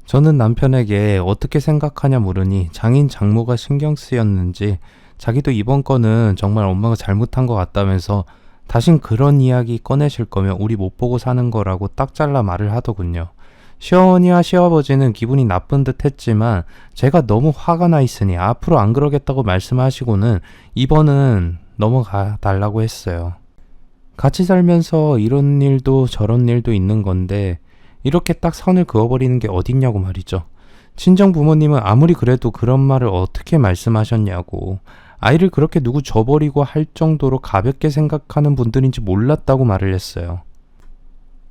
저는 남편에게 어떻게 생각하냐 물으니 장인 장모가 신경 쓰였는지 자기도 이번 건은 정말 엄마가 잘못한 것 같다면서 다신 그런 이야기 꺼내실 거면 우리 못 보고 사는 거라고 딱 잘라 말을 하더군요. 시어머니와 시아버지는 기분이 나쁜 듯 했지만 제가 너무 화가 나 있으니 앞으로 안 그러겠다고 말씀하시고는 이번은 넘어가 달라고 했어요. 같이 살면서 이런 일도 저런 일도 있는 건데 이렇게 딱 선을 그어버리는 게 어딨냐고 말이죠. 친정 부모님은 아무리 그래도 그런 말을 어떻게 말씀하셨냐고, 아이를 그렇게 누구 줘버리고 할 정도로 가볍게 생각하는 분들인지 몰랐다고 말을 했어요.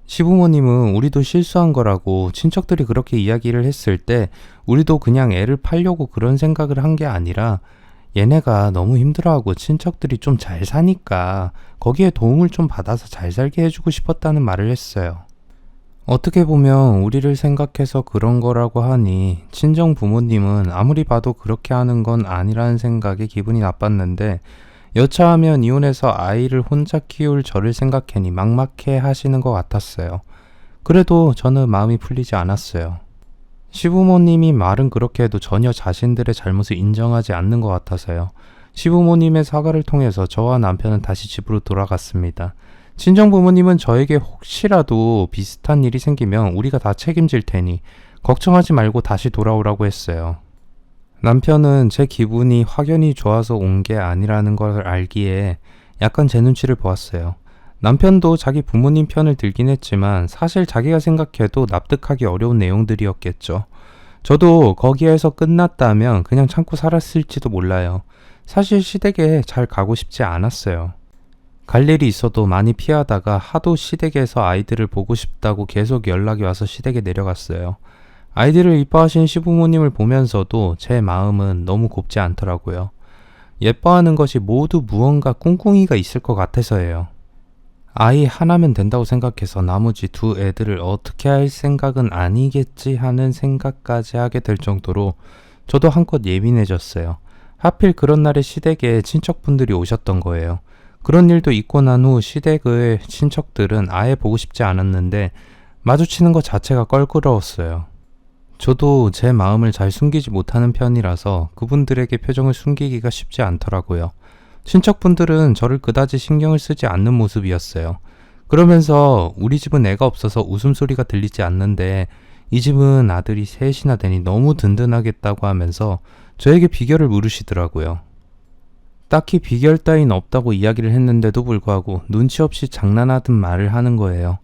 시부모님은 우리도 실수한 거라고 친척들이 그렇게 이야기를 했을 때 우리도 그냥 애를 팔려고 그런 생각을 한 게 아니라 얘네가 너무 힘들어하고 친척들이 좀 잘 사니까 거기에 도움을 좀 받아서 잘 살게 해주고 싶었다는 말을 했어요. 어떻게 보면 우리를 생각해서 그런 거라고 하니 친정 부모님은 아무리 봐도 그렇게 하는 건 아니라는 생각에 기분이 나빴는데 여차하면 이혼해서 아이를 혼자 키울 저를 생각하니 막막해 하시는 것 같았어요. 그래도 저는 마음이 풀리지 않았어요. 시부모님이 말은 그렇게 해도 전혀 자신들의 잘못을 인정하지 않는 것 같아서요. 시부모님의 사과를 통해서 저와 남편은 다시 집으로 돌아갔습니다. 친정 부모님은 저에게 혹시라도 비슷한 일이 생기면 우리가 다 책임질 테니 걱정하지 말고 다시 돌아오라고 했어요. 남편은 제 기분이 확연히 좋아서 온 게 아니라는 걸 알기에 약간 제 눈치를 보았어요. 남편도 자기 부모님 편을 들긴 했지만 사실 자기가 생각해도 납득하기 어려운 내용들이었겠죠. 저도 거기에서 끝났다면 그냥 참고 살았을지도 몰라요. 사실 시댁에 잘 가고 싶지 않았어요. 갈 일이 있어도 많이 피하다가 하도 시댁에서 아이들을 보고 싶다고 계속 연락이 와서 시댁에 내려갔어요. 아이들을 이뻐하신 시부모님을 보면서도 제 마음은 너무 곱지 않더라고요. 예뻐하는 것이 모두 무언가 꿍꿍이가 있을 것 같아서예요. 아이 하나면 된다고 생각해서 나머지 두 애들을 어떻게 할 생각은 아니겠지 하는 생각까지 하게 될 정도로 저도 한껏 예민해졌어요. 하필 그런 날에 시댁에 친척분들이 오셨던 거예요. 그런 일도 있고 난 후 시댁의 친척들은 아예 보고 싶지 않았는데 마주치는 것 자체가 껄끄러웠어요. 저도 제 마음을 잘 숨기지 못하는 편이라서 그분들에게 표정을 숨기기가 쉽지 않더라고요. 친척분들은 저를 그다지 신경을 쓰지 않는 모습이었어요. 그러면서 우리 집은 애가 없어서 웃음소리가 들리지 않는데 이 집은 아들이 셋이나 되니 너무 든든하겠다고 하면서 저에게 비결을 물으시더라고요. 딱히 비결 따윈 없다고 이야기를 했는데도 불구하고 눈치 없이 장난하듯 말을 하는 거예요.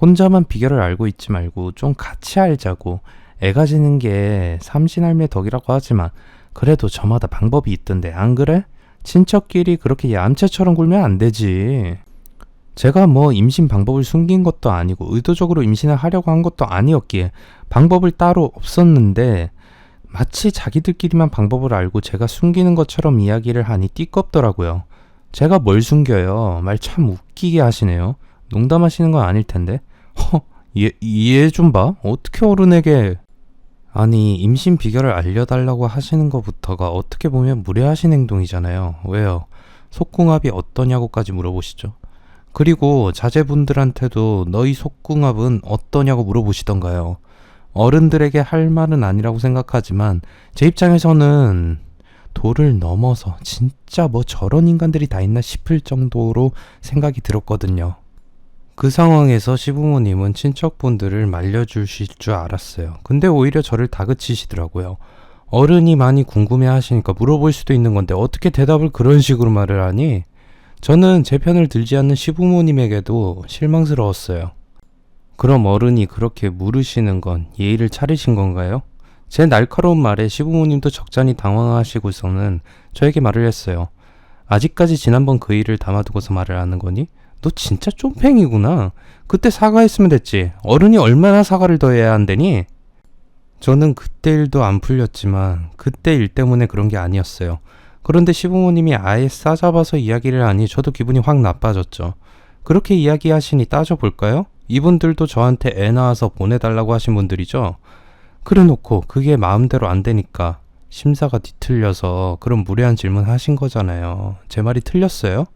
혼자만 비결을 알고 있지 말고 좀 같이 알자고. 애 가지는 게 삼신할매 덕이라고 하지만 그래도 저마다 방법이 있던데 안 그래? 친척끼리 그렇게 얌체처럼 굴면 안 되지. 제가 뭐 임신 방법을 숨긴 것도 아니고 의도적으로 임신을 하려고 한 것도 아니었기에 방법을 따로 없었는데 마치 자기들끼리만 방법을 알고 제가 숨기는 것처럼 이야기를 하니 띠껍더라고요. 제가 뭘 숨겨요? 말 참 웃기게 하시네요. 농담하시는 건 아닐 텐데. 얘 좀 봐. 어떻게 어른에게... 아니, 임신 비결을 알려달라고 하시는 것부터가 어떻게 보면 무례하신 행동이잖아요. 왜요? 속궁합이 어떠냐고까지 물어보시죠. 그리고 자제분들한테도 너희 속궁합은 어떠냐고 물어보시던가요. 어른들에게 할 말은 아니라고 생각하지만 제 입장에서는 도를 넘어서 진짜 뭐 저런 인간들이 다 있나 싶을 정도로 생각이 들었거든요. 그 상황에서 시부모님은 친척분들을 말려주실 줄 알았어요. 근데 오히려 저를 다그치시더라고요. 어른이 많이 궁금해 하시니까 물어볼 수도 있는 건데 어떻게 대답을 그런 식으로 말을 하니? 저는 제 편을 들지 않는 시부모님에게도 실망스러웠어요. 그럼 어른이 그렇게 물으시는 건 예의를 차리신 건가요? 제 날카로운 말에 시부모님도 적잖이 당황하시고서는 저에게 말을 했어요. 아직까지 지난번 그 일을 담아두고서 말을 하는 거니? 너 진짜 쫌팽이구나. 그때 사과했으면 됐지. 어른이 얼마나 사과를 더 해야 한다니? 저는 그때 일도 안 풀렸지만 그때 일 때문에 그런 게 아니었어요. 그런데 시부모님이 아예 싸잡아서 이야기를 하니 저도 기분이 확 나빠졌죠. 그렇게 이야기하시니 따져볼까요? 이분들도 저한테 애 낳아서 보내달라고 하신 분들이죠. 그래놓고 그게 마음대로 안 되니까 심사가 뒤틀려서 그런 무례한 질문 하신 거잖아요. 제 말이 틀렸어요?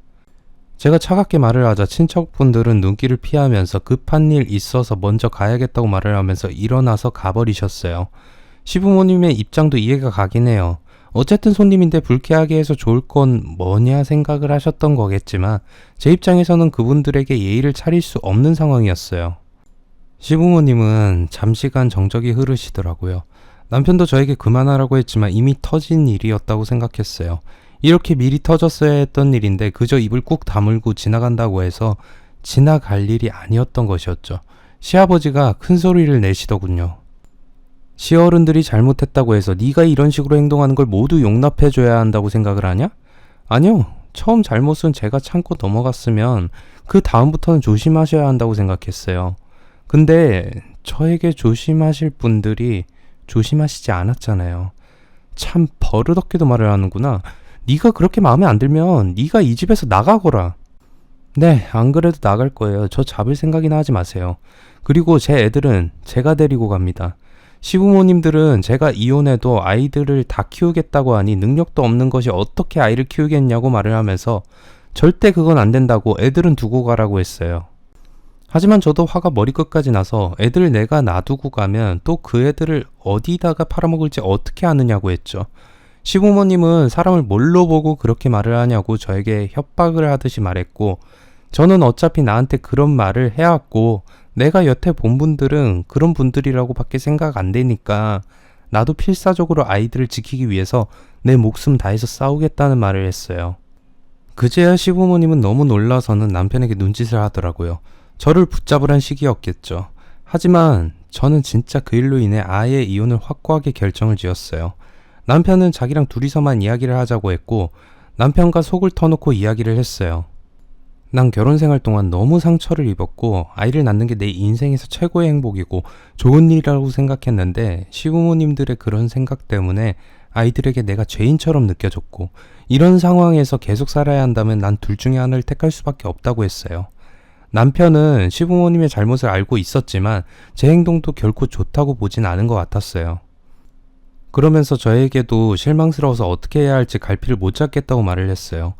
제가 차갑게 말을 하자 친척분들은 눈길을 피하면서 급한 일 있어서 먼저 가야겠다고 말을 하면서 일어나서 가버리셨어요. 시부모님의 입장도 이해가 가긴 해요. 어쨌든 손님인데 불쾌하게 해서 좋을 건 뭐냐 생각을 하셨던 거겠지만 제 입장에서는 그분들에게 예의를 차릴 수 없는 상황이었어요. 시부모님은 잠시간 정적이 흐르시더라고요. 남편도 저에게 그만하라고 했지만 이미 터진 일이었다고 생각했어요. 이렇게 미리 터졌어야 했던 일인데 그저 입을 꾹 다물고 지나간다고 해서 지나갈 일이 아니었던 것이었죠. 시아버지가 큰 소리를 내시더군요. 시어른들이 잘못했다고 해서 네가 이런 식으로 행동하는 걸 모두 용납해줘야 한다고 생각을 하냐? 아니요. 처음 잘못은 제가 참고 넘어갔으면 그 다음부터는 조심하셔야 한다고 생각했어요. 근데 저에게 조심하실 분들이 조심하시지 않았잖아요. 참 버릇없게도 말을 하는구나. 네가 그렇게 마음에 안 들면 네가 이 집에서 나가거라. 네, 안 그래도 나갈 거예요. 저 잡을 생각이나 하지 마세요. 그리고 제 애들은 제가 데리고 갑니다. 시부모님들은 제가 이혼해도 아이들을 다 키우겠다고 하니 능력도 없는 것이 어떻게 아이를 키우겠냐고 말을 하면서 절대 그건 안 된다고 애들은 두고 가라고 했어요. 하지만 저도 화가 머리끝까지 나서 애들 내가 놔두고 가면 또 그 애들을 어디다가 팔아먹을지 어떻게 아느냐고 했죠. 시부모님은 사람을 뭘로 보고 그렇게 말을 하냐고 저에게 협박을 하듯이 말했고 저는 어차피 나한테 그런 말을 해왔고 내가 여태 본 분들은 그런 분들이라고 밖에 생각 안 되니까 나도 필사적으로 아이들을 지키기 위해서 내 목숨 다해서 싸우겠다는 말을 했어요. 그제야 시부모님은 너무 놀라서는 남편에게 눈짓을 하더라고요. 저를 붙잡으란 시기였겠죠. 하지만 저는 진짜 그 일로 인해 아예 이혼을 확고하게 결정을 지었어요. 남편은 자기랑 둘이서만 이야기를 하자고 했고 남편과 속을 터놓고 이야기를 했어요. 난 결혼 생활 동안 너무 상처를 입었고 아이를 낳는 게 내 인생에서 최고의 행복이고 좋은 일이라고 생각했는데 시부모님들의 그런 생각 때문에 아이들에게 내가 죄인처럼 느껴졌고 이런 상황에서 계속 살아야 한다면 난 둘 중에 하나를 택할 수밖에 없다고 했어요. 남편은 시부모님의 잘못을 알고 있었지만 제 행동도 결코 좋다고 보진 않은 것 같았어요. 그러면서 저에게도 실망스러워서 어떻게 해야 할지 갈피를 못 잡겠다고 말을 했어요.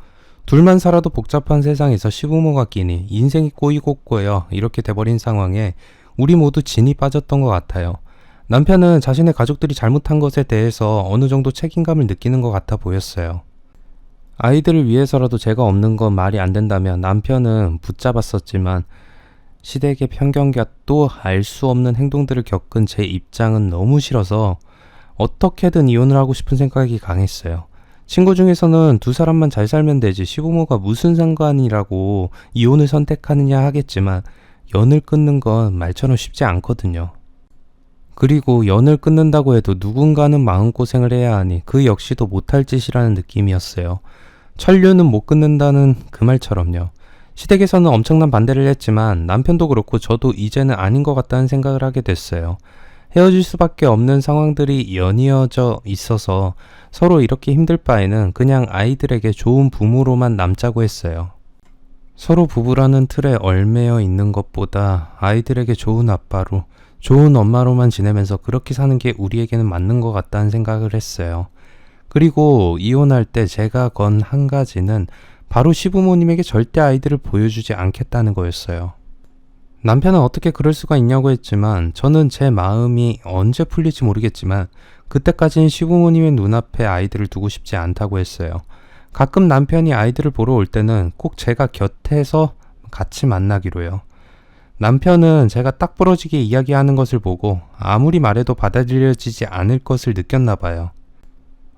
둘만 살아도 복잡한 세상에서 시부모가 끼니 인생이 꼬이고 꼬여 이렇게 돼버린 상황에 우리 모두 진이 빠졌던 것 같아요. 남편은 자신의 가족들이 잘못한 것에 대해서 어느 정도 책임감을 느끼는 것 같아 보였어요. 아이들을 위해서라도 제가 없는 건 말이 안 된다며 남편은 붙잡았었지만 시댁의 편견과 또 알 수 없는 행동들을 겪은 제 입장은 너무 싫어서 어떻게든 이혼을 하고 싶은 생각이 강했어요. 친구 중에서는 두 사람만 잘 살면 되지 시부모가 무슨 상관이라고 이혼을 선택하느냐 하겠지만 연을 끊는 건 말처럼 쉽지 않거든요. 그리고 연을 끊는다고 해도 누군가는 마음고생을 해야 하니 그 역시도 못할 짓이라는 느낌이었어요. 천류는 못 끊는다는 그 말처럼요. 시댁에서는 엄청난 반대를 했지만 남편도 그렇고 저도 이제는 아닌 것 같다는 생각을 하게 됐어요. 헤어질 수밖에 없는 상황들이 연이어져 있어서 서로 이렇게 힘들 바에는 그냥 아이들에게 좋은 부모로만 남자고 했어요. 서로 부부라는 틀에 얽매여 있는 것보다 아이들에게 좋은 아빠로, 좋은 엄마로만 지내면서 그렇게 사는 게 우리에게는 맞는 것 같다는 생각을 했어요. 그리고 이혼할 때 제가 건 한 가지는 바로 시부모님에게 절대 아이들을 보여주지 않겠다는 거였어요. 남편은 어떻게 그럴 수가 있냐고 했지만 저는 제 마음이 언제 풀릴지 모르겠지만 그때까지는 시부모님의 눈앞에 아이들을 두고 싶지 않다고 했어요. 가끔 남편이 아이들을 보러 올 때는 꼭 제가 곁에서 같이 만나기로요. 남편은 제가 딱 부러지게 이야기하는 것을 보고 아무리 말해도 받아들여지지 않을 것을 느꼈나 봐요.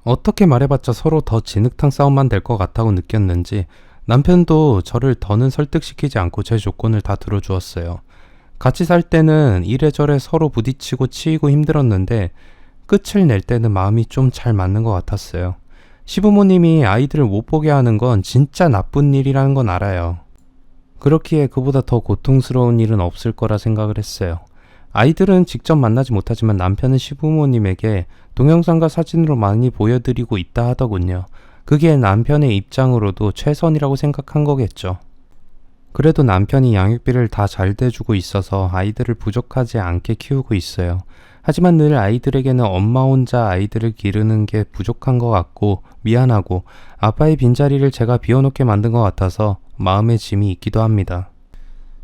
어떻게 말해봤자 서로 더 진흙탕 싸움만 될 것 같다고 느꼈는지 남편도 저를 더는 설득시키지 않고 제 조건을 다 들어주었어요. 같이 살 때는 이래저래 서로 부딪히고 치이고 힘들었는데 끝을 낼 때는 마음이 좀 잘 맞는 것 같았어요. 시부모님이 아이들을 못 보게 하는 건 진짜 나쁜 일이라는 건 알아요. 그렇기에 그보다 더 고통스러운 일은 없을 거라 생각을 했어요. 아이들은 직접 만나지 못하지만 남편은 시부모님에게 동영상과 사진으로 많이 보여드리고 있다 하더군요. 그게 남편의 입장으로도 최선이라고 생각한 거겠죠. 그래도 남편이 양육비를 다 잘 대주고 있어서 아이들을 부족하지 않게 키우고 있어요. 하지만 늘 아이들에게는 엄마 혼자 아이들을 기르는 게 부족한 것 같고 미안하고 아빠의 빈자리를 제가 비워놓게 만든 것 같아서 마음의 짐이 있기도 합니다.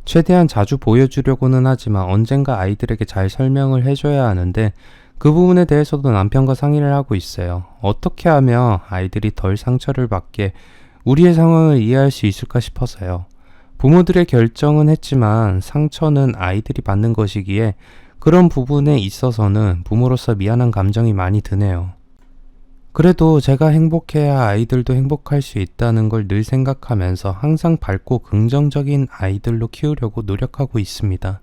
최대한 자주 보여주려고는 하지만 언젠가 아이들에게 잘 설명을 해줘야 하는데 그 부분에 대해서도 남편과 상의를 하고 있어요. 어떻게 하면 아이들이 덜 상처를 받게 우리의 상황을 이해할 수 있을까 싶어서요. 부모들의 결정은 했지만 상처는 아이들이 받는 것이기에 그런 부분에 있어서는 부모로서 미안한 감정이 많이 드네요. 그래도 제가 행복해야 아이들도 행복할 수 있다는 걸 늘 생각하면서 항상 밝고 긍정적인 아이들로 키우려고 노력하고 있습니다.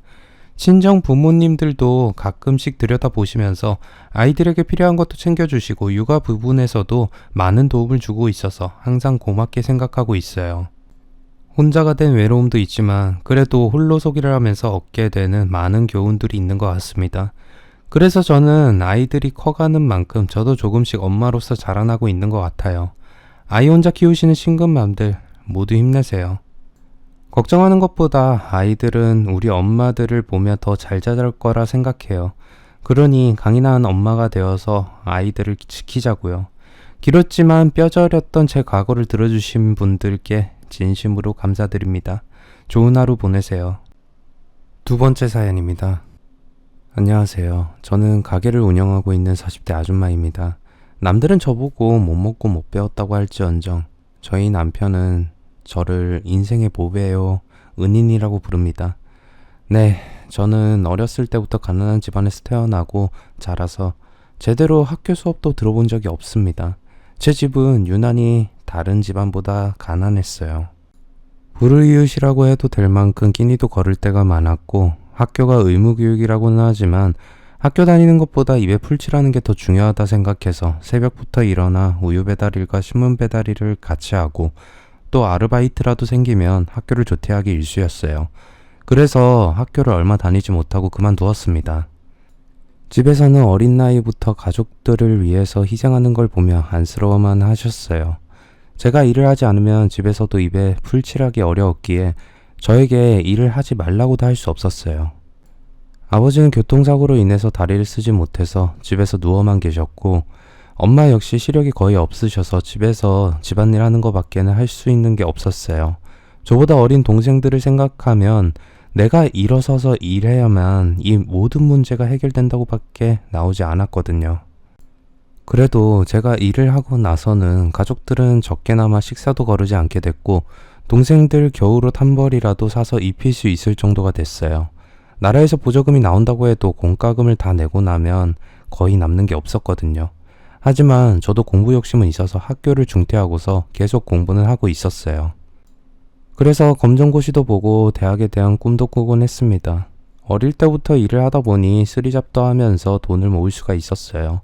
친정 부모님들도 가끔씩 들여다보시면서 아이들에게 필요한 것도 챙겨주시고 육아 부분에서도 많은 도움을 주고 있어서 항상 고맙게 생각하고 있어요. 혼자가 된 외로움도 있지만 그래도 홀로서기를 하면서 얻게 되는 많은 교훈들이 있는 것 같습니다. 그래서 저는 아이들이 커가는 만큼 저도 조금씩 엄마로서 자라나고 있는 것 같아요. 아이 혼자 키우시는 싱글맘들 모두 힘내세요. 걱정하는 것보다 아이들은 우리 엄마들을 보며 더 잘 자랄 거라 생각해요. 그러니 강인한 엄마가 되어서 아이들을 지키자고요. 길었지만 뼈저렸던 제 과거를 들어주신 분들께 진심으로 감사드립니다. 좋은 하루 보내세요. 두 번째 사연입니다. 안녕하세요. 저는 가게를 운영하고 있는 40대 아줌마입니다. 남들은 저보고 못 먹고 못 배웠다고 할지언정 저희 남편은 저를 인생의 보배요 은인이라고 부릅니다. 네, 저는 어렸을 때부터 가난한 집안에서 태어나고 자라서 제대로 학교 수업도 들어본 적이 없습니다. 제 집은 유난히 다른 집안보다 가난했어요. 불우이웃이라고 해도 될 만큼 끼니도 거를 때가 많았고 학교가 의무교육이라고는 하지만 학교 다니는 것보다 입에 풀칠하는 게 더 중요하다 생각해서 새벽부터 일어나 우유 배달 일과 신문 배달 일을 같이 하고 또 아르바이트라도 생기면 학교를 조퇴하기 일쑤였어요. 그래서 학교를 얼마 다니지 못하고 그만두었습니다. 집에서는 어린 나이부터 가족들을 위해서 희생하는 걸 보며 안쓰러워만 하셨어요. 제가 일을 하지 않으면 집에서도 입에 풀칠하기 어려웠기에 저에게 일을 하지 말라고도 할 수 없었어요. 아버지는 교통사고로 인해서 다리를 쓰지 못해서 집에서 누워만 계셨고 엄마 역시 시력이 거의 없으셔서 집에서 집안일 하는 것밖에는 할 수 있는 게 없었어요. 저보다 어린 동생들을 생각하면 내가 일어서서 일해야만 이 모든 문제가 해결된다고 밖에 나오지 않았거든요. 그래도 제가 일을 하고 나서는 가족들은 적게나마 식사도 거르지 않게 됐고 동생들 겨울옷 한 벌이라도 사서 입힐 수 있을 정도가 됐어요. 나라에서 보조금이 나온다고 해도 공과금을 다 내고 나면 거의 남는 게 없었거든요. 하지만 저도 공부 욕심은 있어서 학교를 중퇴하고서 계속 공부는 하고 있었어요. 그래서 검정고시도 보고 대학에 대한 꿈도 꾸곤 했습니다. 어릴 때부터 일을 하다 보니 쓰리잡도 하면서 돈을 모을 수가 있었어요.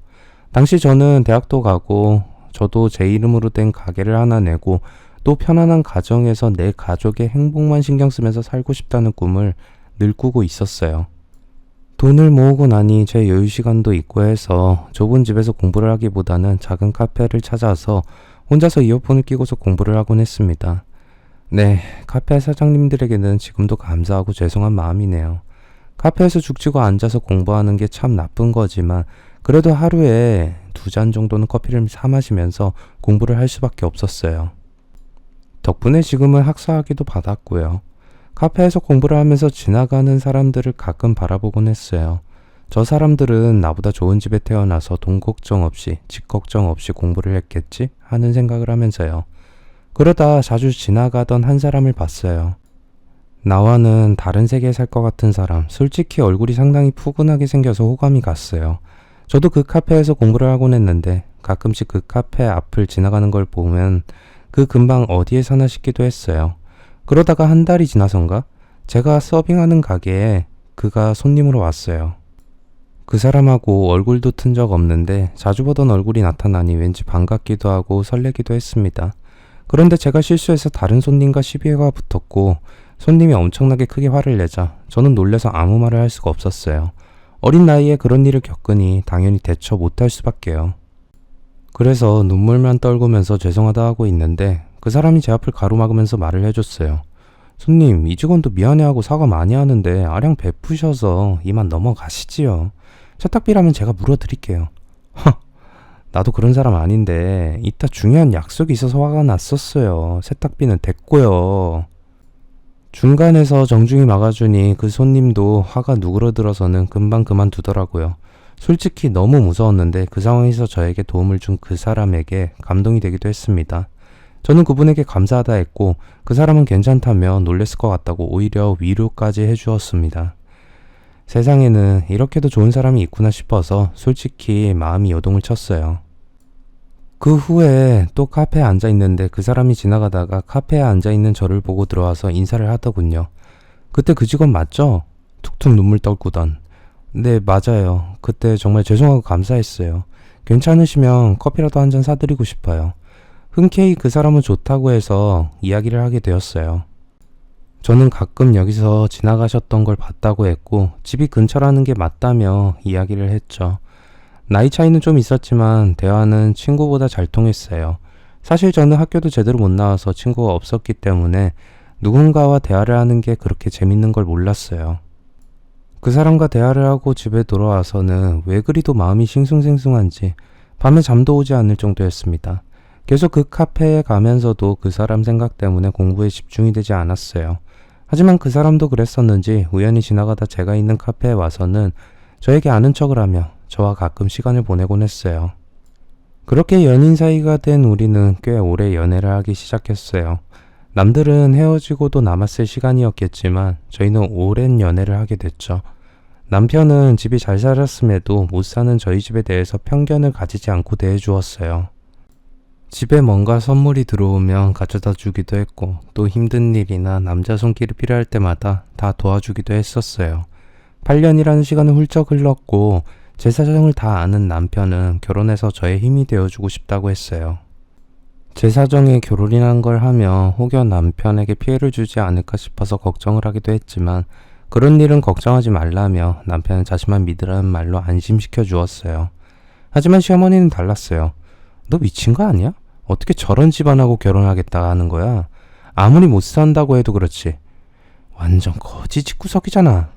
당시 저는 대학도 가고 저도 제 이름으로 된 가게를 하나 내고 또 편안한 가정에서 내 가족의 행복만 신경 쓰면서 살고 싶다는 꿈을 늘 꾸고 있었어요. 돈을 모으고 나니 제 여유 시간도 있고 해서 좁은 집에서 공부를 하기보다는 작은 카페를 찾아서 혼자서 이어폰을 끼고서 공부를 하곤 했습니다. 네, 카페 사장님들에게는 지금도 감사하고 죄송한 마음이네요. 카페에서 죽치고 앉아서 공부하는 게 참 나쁜 거지만 그래도 하루에 2잔 정도는 커피를 사 마시면서 공부를 할 수밖에 없었어요. 덕분에 지금은 학사학위도 받았고요. 카페에서 공부를 하면서 지나가는 사람들을 가끔 바라보곤 했어요. 저 사람들은 나보다 좋은 집에 태어나서 돈 걱정 없이 집 걱정 없이 공부를 했겠지 하는 생각을 하면서요. 그러다 자주 지나가던 한 사람을 봤어요. 나와는 다른 세계에 살 것 같은 사람, 솔직히 얼굴이 상당히 푸근하게 생겨서 호감이 갔어요. 저도 그 카페에서 공부를 하곤 했는데 가끔씩 그 카페 앞을 지나가는 걸 보면 그 근방 어디에 사나 싶기도 했어요. 그러다가 한 달이 지나선가 제가 서빙하는 가게에 그가 손님으로 왔어요. 그 사람하고 얼굴도 튼 적 없는데 자주 보던 얼굴이 나타나니 왠지 반갑기도 하고 설레기도 했습니다. 그런데 제가 실수해서 다른 손님과 시비가 붙었고 손님이 엄청나게 크게 화를 내자 저는 놀라서 아무 말을 할 수가 없었어요. 어린 나이에 그런 일을 겪으니 당연히 대처 못할 수밖에요. 그래서 눈물만 떨구면서 죄송하다 하고 있는데 그 사람이 제 앞을 가로막으면서 말을 해줬어요. 손님, 이 직원도 미안해하고 사과 많이 하는데 아량 베푸셔서 이만 넘어가시지요. 세탁비라면 제가 물어드릴게요. 나도 그런 사람 아닌데 이따 중요한 약속이 있어서 화가 났었어요. 세탁비는 됐고요. 중간에서 정중히 막아주니 그 손님도 화가 누그러들어서는 금방 그만두더라고요. 솔직히 너무 무서웠는데 그 상황에서 저에게 도움을 준 그 사람에게 감동이 되기도 했습니다. 저는 그분에게 감사하다 했고 그 사람은 괜찮다며 놀랬을 것 같다고 오히려 위로까지 해주었습니다. 세상에는 이렇게도 좋은 사람이 있구나 싶어서 솔직히 마음이 요동을 쳤어요. 그 후에 또 카페에 앉아있는데 그 사람이 지나가다가 카페에 앉아있는 저를 보고 들어와서 인사를 하더군요. 그때 그 직원 맞죠? 툭툭 눈물 떨구던. 네, 맞아요. 그때 정말 죄송하고 감사했어요. 괜찮으시면 커피라도 한 잔 사드리고 싶어요. 흔쾌히 그 사람은 좋다고 해서 이야기를 하게 되었어요. 저는 가끔 여기서 지나가셨던 걸 봤다고 했고 집이 근처라는 게 맞다며 이야기를 했죠. 나이 차이는 좀 있었지만 대화는 친구보다 잘 통했어요. 사실 저는 학교도 제대로 못 나와서 친구가 없었기 때문에 누군가와 대화를 하는 게 그렇게 재밌는 걸 몰랐어요. 그 사람과 대화를 하고 집에 돌아와서는 왜 그리도 마음이 싱숭생숭한지 밤에 잠도 오지 않을 정도였습니다. 계속 그 카페에 가면서도 그 사람 생각 때문에 공부에 집중이 되지 않았어요. 하지만 그 사람도 그랬었는지 우연히 지나가다 제가 있는 카페에 와서는 저에게 아는 척을 하며 저와 가끔 시간을 보내곤 했어요. 그렇게 연인 사이가 된 우리는 꽤 오래 연애를 하기 시작했어요. 남들은 헤어지고도 남았을 시간이었겠지만 저희는 오랜 연애를 하게 됐죠. 남편은 집이 잘 살았음에도 못 사는 저희 집에 대해서 편견을 가지지 않고 대해주었어요. 집에 뭔가 선물이 들어오면 가져다 주기도 했고 또 힘든 일이나 남자 손길이 필요할 때마다 다 도와주기도 했었어요. 8년이라는 시간은 훌쩍 흘렀고 제 사정을 다 아는 남편은 결혼해서 저의 힘이 되어주고 싶다고 했어요. 제 사정에 결혼이란 걸 하며 혹여 남편에게 피해를 주지 않을까 싶어서 걱정을 하기도 했지만 그런 일은 걱정하지 말라며 남편은 자신만 믿으라는 말로 안심시켜 주었어요. 하지만 시어머니는 달랐어요. 너 미친 거 아니야? 어떻게 저런 집안하고 결혼하겠다 하는 거야? 아무리 못 산다고 해도 그렇지. 완전 거지 집구석이잖아.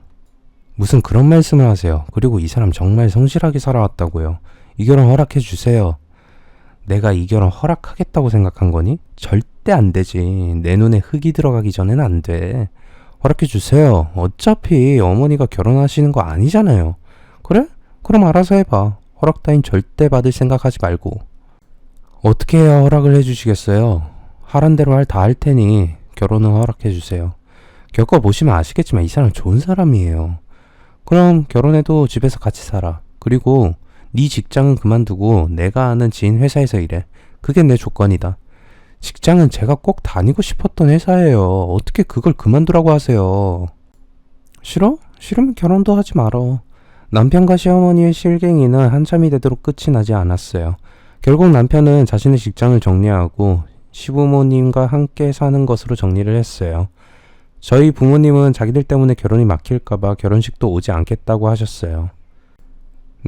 무슨 그런 말씀을 하세요. 그리고 이 사람 정말 성실하게 살아왔다고요. 이 결혼 허락해 주세요. 내가 이 결혼 허락하겠다고 생각한 거니? 절대 안 되지. 내 눈에 흙이 들어가기 전엔 안 돼. 허락해 주세요. 어차피 어머니가 결혼하시는 거 아니잖아요. 그래? 그럼 알아서 해봐. 허락 따윈 절대 받을 생각하지 말고. 어떻게 해야 허락을 해주시겠어요? 하란 대로 다 할 테니 결혼은 허락해 주세요. 겪어보시면 아시겠지만 이 사람 좋은 사람이에요. 그럼 결혼해도 집에서 같이 살아. 그리고 네 직장은 그만두고 내가 아는 지인 회사에서 일해. 그게 내 조건이다. 직장은 제가 꼭 다니고 싶었던 회사예요. 어떻게 그걸 그만두라고 하세요? 싫어? 싫으면 결혼도 하지 말어. 남편과 시어머니의 실갱이는 한참이 되도록 끝이 나지 않았어요. 결국 남편은 자신의 직장을 정리하고 시부모님과 함께 사는 것으로 정리를 했어요. 저희 부모님은 자기들 때문에 결혼이 막힐까봐 결혼식도 오지 않겠다고 하셨어요.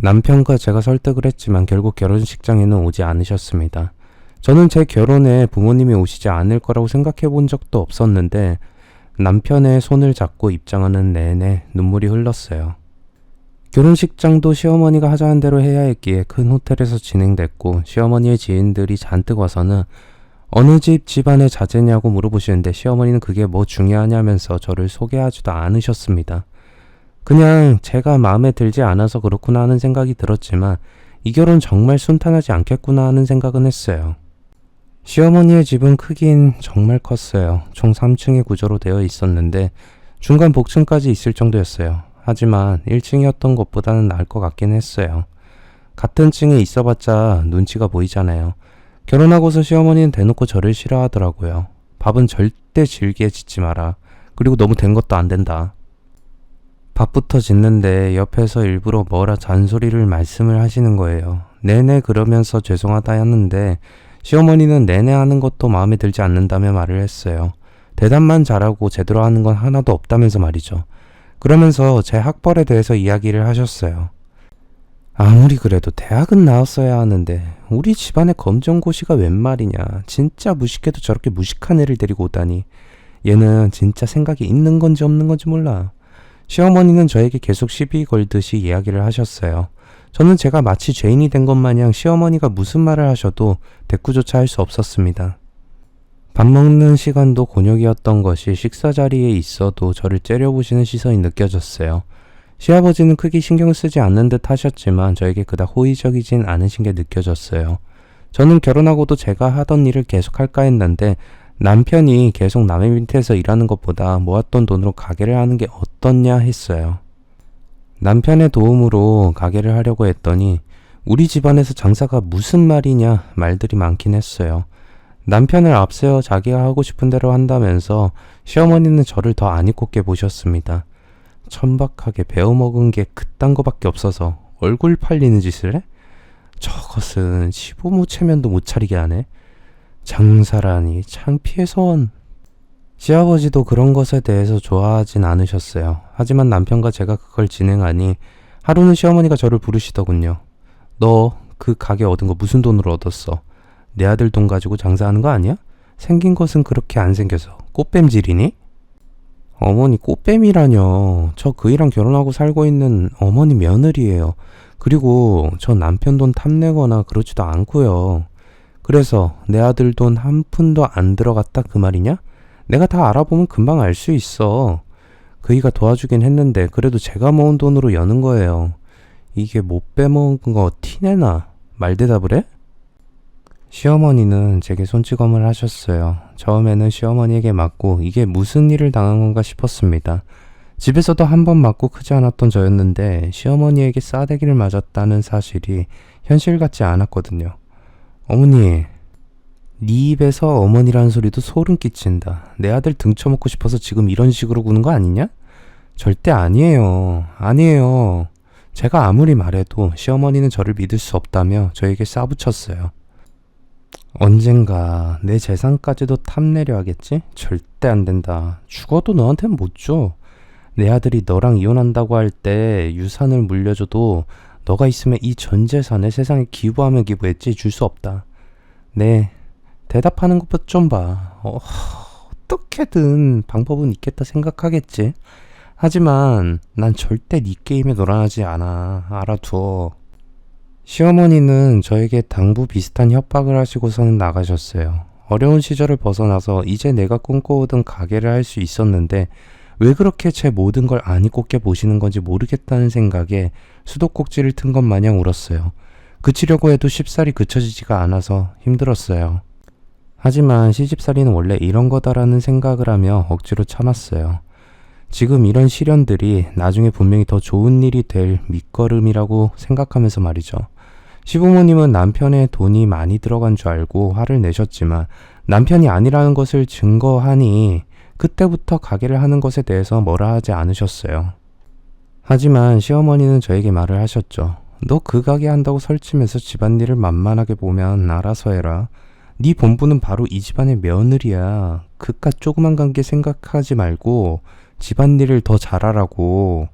남편과 제가 설득을 했지만 결국 결혼식장에는 오지 않으셨습니다. 저는 제 결혼에 부모님이 오시지 않을 거라고 생각해 본 적도 없었는데 남편의 손을 잡고 입장하는 내내 눈물이 흘렀어요. 결혼식장도 시어머니가 하자는 대로 해야 했기에 큰 호텔에서 진행됐고 시어머니의 지인들이 잔뜩 와서는 어느 집 집안의 자제냐고 물어보시는데 시어머니는 그게 뭐 중요하냐면서 저를 소개하지도 않으셨습니다. 그냥 제가 마음에 들지 않아서 그렇구나 하는 생각이 들었지만 이 결혼 정말 순탄하지 않겠구나 하는 생각은 했어요. 시어머니의 집은 크긴 정말 컸어요. 총 3층의 구조로 되어 있었는데 중간 복층까지 있을 정도였어요. 하지만 1층이었던 것보다는 나을 것 같긴 했어요. 같은 층에 있어봤자 눈치가 보이잖아요. 결혼하고서 시어머니는 대놓고 저를 싫어하더라고요. 밥은 절대 질게 짓지 마라. 그리고 너무 된 것도 안 된다. 밥부터 짓는데 옆에서 일부러 뭐라 잔소리를 말씀을 하시는 거예요. 내내 그러면서 죄송하다 했는데 시어머니는 내내 하는 것도 마음에 들지 않는다며 말을 했어요. 대답만 잘하고 제대로 하는 건 하나도 없다면서 말이죠. 그러면서 제 학벌에 대해서 이야기를 하셨어요. 아무리 그래도 대학은 나왔어야 하는데 우리 집안에 검정고시가 웬 말이냐. 진짜 무식해도 저렇게 무식한 애를 데리고 오다니. 얘는 진짜 생각이 있는 건지 없는 건지 몰라. 시어머니는 저에게 계속 시비 걸듯이 이야기를 하셨어요. 저는 제가 마치 죄인이 된 것 마냥 시어머니가 무슨 말을 하셔도 대꾸조차 할 수 없었습니다. 밥 먹는 시간도 곤욕이었던 것이 식사 자리에 있어도 저를 째려보시는 시선이 느껴졌어요. 시아버지는 크게 신경을 쓰지 않는 듯 하셨지만 저에게 그닥 호의적이진 않으신 게 느껴졌어요. 저는 결혼하고도 제가 하던 일을 계속 할까 했는데 남편이 계속 남의 밑에서 일하는 것보다 모았던 돈으로 가게를 하는 게 어떻냐 했어요. 남편의 도움으로 가게를 하려고 했더니 우리 집안에서 장사가 무슨 말이냐 말들이 많긴 했어요. 남편을 앞세워 자기가 하고 싶은 대로 한다면서 시어머니는 저를 더 안 이롭게 보셨습니다. 천박하게 배워먹은 게 그딴 거밖에 없어서 얼굴 팔리는 짓을 해? 저것은 시부모 체면도 못 차리게 하네. 장사라니 창피해서. 시아버지도 그런 것에 대해서 좋아하진 않으셨어요. 하지만 남편과 제가 그걸 진행하니 하루는 시어머니가 저를 부르시더군요. 너 그 가게 얻은 거 무슨 돈으로 얻었어? 내 아들 돈 가지고 장사하는 거 아니야? 생긴 것은 그렇게 안 생겨서 꽃뱀질이니? 어머니 꽃뱀이라뇨. 저 그이랑 결혼하고 살고 있는 어머니 며느리예요. 그리고 저 남편 돈 탐내거나 그러지도 않고요. 그래서 내 아들 돈 한 푼도 안 들어갔다 그 말이냐? 내가 다 알아보면 금방 알 수 있어. 그이가 도와주긴 했는데 그래도 제가 모은 돈으로 여는 거예요. 이게 못 빼먹은 거 티내나? 말대답을 해? 시어머니는 제게 손찌검을 하셨어요. 처음에는 시어머니에게 맞고 이게 무슨 일을 당한 건가 싶었습니다. 집에서도 한 번 맞고 크지 않았던 저였는데 시어머니에게 싸대기를 맞았다는 사실이 현실 같지 않았거든요. 어머니, 네 입에서 어머니라는 소리도 소름 끼친다. 내 아들 등쳐먹고 싶어서 지금 이런 식으로 구는 거 아니냐? 절대 아니에요. 아니에요. 제가 아무리 말해도 시어머니는 저를 믿을 수 없다며 저에게 싸붙였어요. 언젠가 내 재산까지도 탐내려 하겠지? 절대 안 된다. 죽어도 너한텐 못 줘. 내 아들이 너랑 이혼한다고 할 때 유산을 물려줘도 너가 있으면 이 전 재산을 세상에 기부하면 기부했지 줄 수 없다. 네, 대답하는 것부터 좀 봐. 어떻게든 방법은 있겠다 생각하겠지. 하지만 난 절대 네 게임에 놀아나지 않아. 알아두어. 시어머니는 저에게 당부 비슷한 협박을 하시고서는 나가셨어요. 어려운 시절을 벗어나서 이제 내가 꿈꿔오던 가게를 할 수 있었는데 왜 그렇게 제 모든 걸 안이 꽂게 보시는 건지 모르겠다는 생각에 수도꼭지를 튼 것 마냥 울었어요. 그치려고 해도 쉽사리 그쳐지지가 않아서 힘들었어요. 하지만 시집살이는 원래 이런 거다라는 생각을 하며 억지로 참았어요. 지금 이런 시련들이 나중에 분명히 더 좋은 일이 될 밑거름이라고 생각하면서 말이죠. 시부모님은 남편의 돈이 많이 들어간 줄 알고 화를 내셨지만 남편이 아니라는 것을 증거하니 그때부터 가게를 하는 것에 대해서 뭐라 하지 않으셨어요. 하지만 시어머니는 저에게 말을 하셨죠. 너 그 가게 한다고 설치면서 집안일을 만만하게 보면 알아서 해라. 네 본부는 바로 이 집안의 며느리야. 그깟 조그만 관계 생각하지 말고 집안일을 더 잘하라고.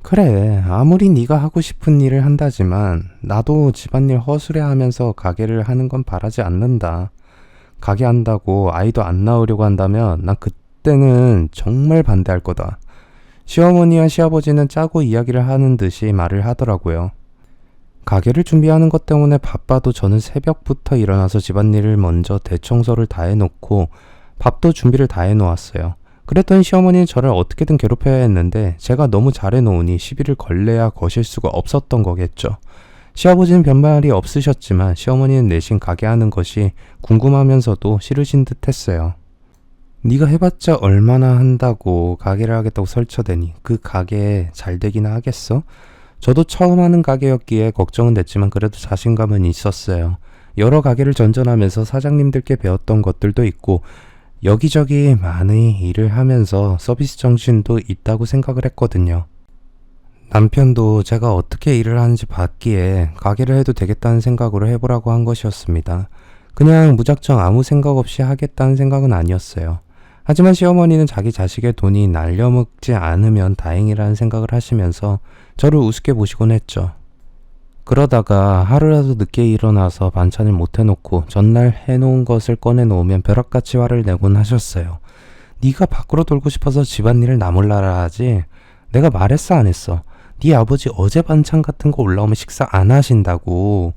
그래, 아무리 네가 하고 싶은 일을 한다지만 나도 집안일 허술해하면서 가게를 하는 건 바라지 않는다. 가게 한다고 아이도 안 낳으려고 한다면 난 그때는 정말 반대할 거다. 시어머니와 시아버지는 짜고 이야기를 하는 듯이 말을 하더라고요. 가게를 준비하는 것 때문에 바빠도 저는 새벽부터 일어나서 집안일을 먼저 대청소를 다 해놓고 밥도 준비를 다 해놓았어요. 그랬더니 시어머니는 저를 어떻게든 괴롭혀야 했는데 제가 너무 잘해놓으니 시비를 걸래야 거실 수가 없었던 거겠죠. 시아버지는 별말이 없으셨지만 시어머니는 내심 가게 하는 것이 궁금하면서도 싫으신 듯 했어요. 네가 해봤자 얼마나 한다고 가게를 하겠다고 설쳐대니 그 가게 잘 되기나 하겠어? 저도 처음 하는 가게였기에 걱정은 됐지만 그래도 자신감은 있었어요. 여러 가게를 전전하면서 사장님들께 배웠던 것들도 있고 여기저기 많이 일을 하면서 서비스 정신도 있다고 생각을 했거든요. 남편도 제가 어떻게 일을 하는지 봤기에 가게를 해도 되겠다는 생각으로 해보라고 한 것이었습니다. 그냥 무작정 아무 생각 없이 하겠다는 생각은 아니었어요. 하지만 시어머니는 자기 자식의 돈이 날려먹지 않으면 다행이라는 생각을 하시면서 저를 우습게 보시곤 했죠. 그러다가 하루라도 늦게 일어나서 반찬을 못 해놓고 전날 해놓은 것을 꺼내놓으면 벼락같이 화를 내곤 하셨어요. 네가 밖으로 돌고 싶어서 집안일을 나 몰라라 하지. 내가 말했어 안 했어. 네 아버지 어제 반찬 같은 거 올라오면 식사 안 하신다고.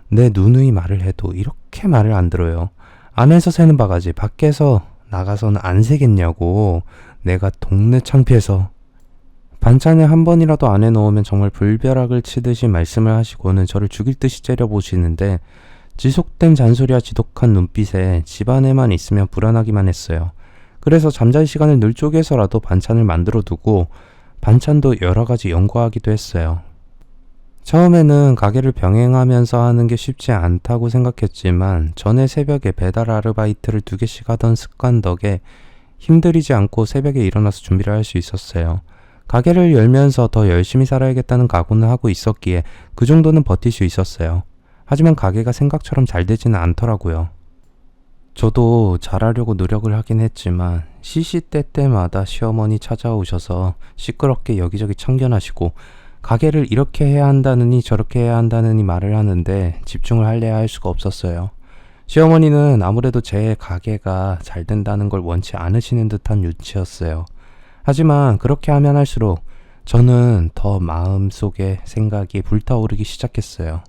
내 누누이 말을 해도 이렇게 말을 안 들어요. 안에서 새는 바가지 밖에서 나가서는 안 새겠냐고. 내가 동네 창피해서. 반찬을 한 번이라도 안 해놓으면 정말 불벼락을 치듯이 말씀을 하시고는 저를 죽일 듯이 째려보시는데 지속된 잔소리와 지독한 눈빛에 집안에만 있으면 불안하기만 했어요. 그래서 잠잘 시간을 늘 쪼개서라도 반찬을 만들어 두고 반찬도 여러 가지 연구하기도 했어요. 처음에는 가게를 병행하면서 하는 게 쉽지 않다고 생각했지만 전에 새벽에 배달 아르바이트를 2개씩 하던 습관 덕에 힘들이지 않고 새벽에 일어나서 준비를 할 수 있었어요. 가게를 열면서 더 열심히 살아야겠다는 각오는 하고 있었기에 그 정도는 버틸 수 있었어요. 하지만 가게가 생각처럼 잘 되지는 않더라고요. 저도 잘하려고 노력을 하긴 했지만 시시때때마다 시어머니 찾아오셔서 시끄럽게 여기저기 참견하시고 가게를 이렇게 해야 한다느니 저렇게 해야 한다느니 말을 하는데 집중을 할래야 할 수가 없었어요. 시어머니는 아무래도 제 가게가 잘 된다는 걸 원치 않으시는 듯한 눈치였어요. 하지만 그렇게 하면 할수록 저는 더 마음속에 생각이 불타오르기 시작했어요.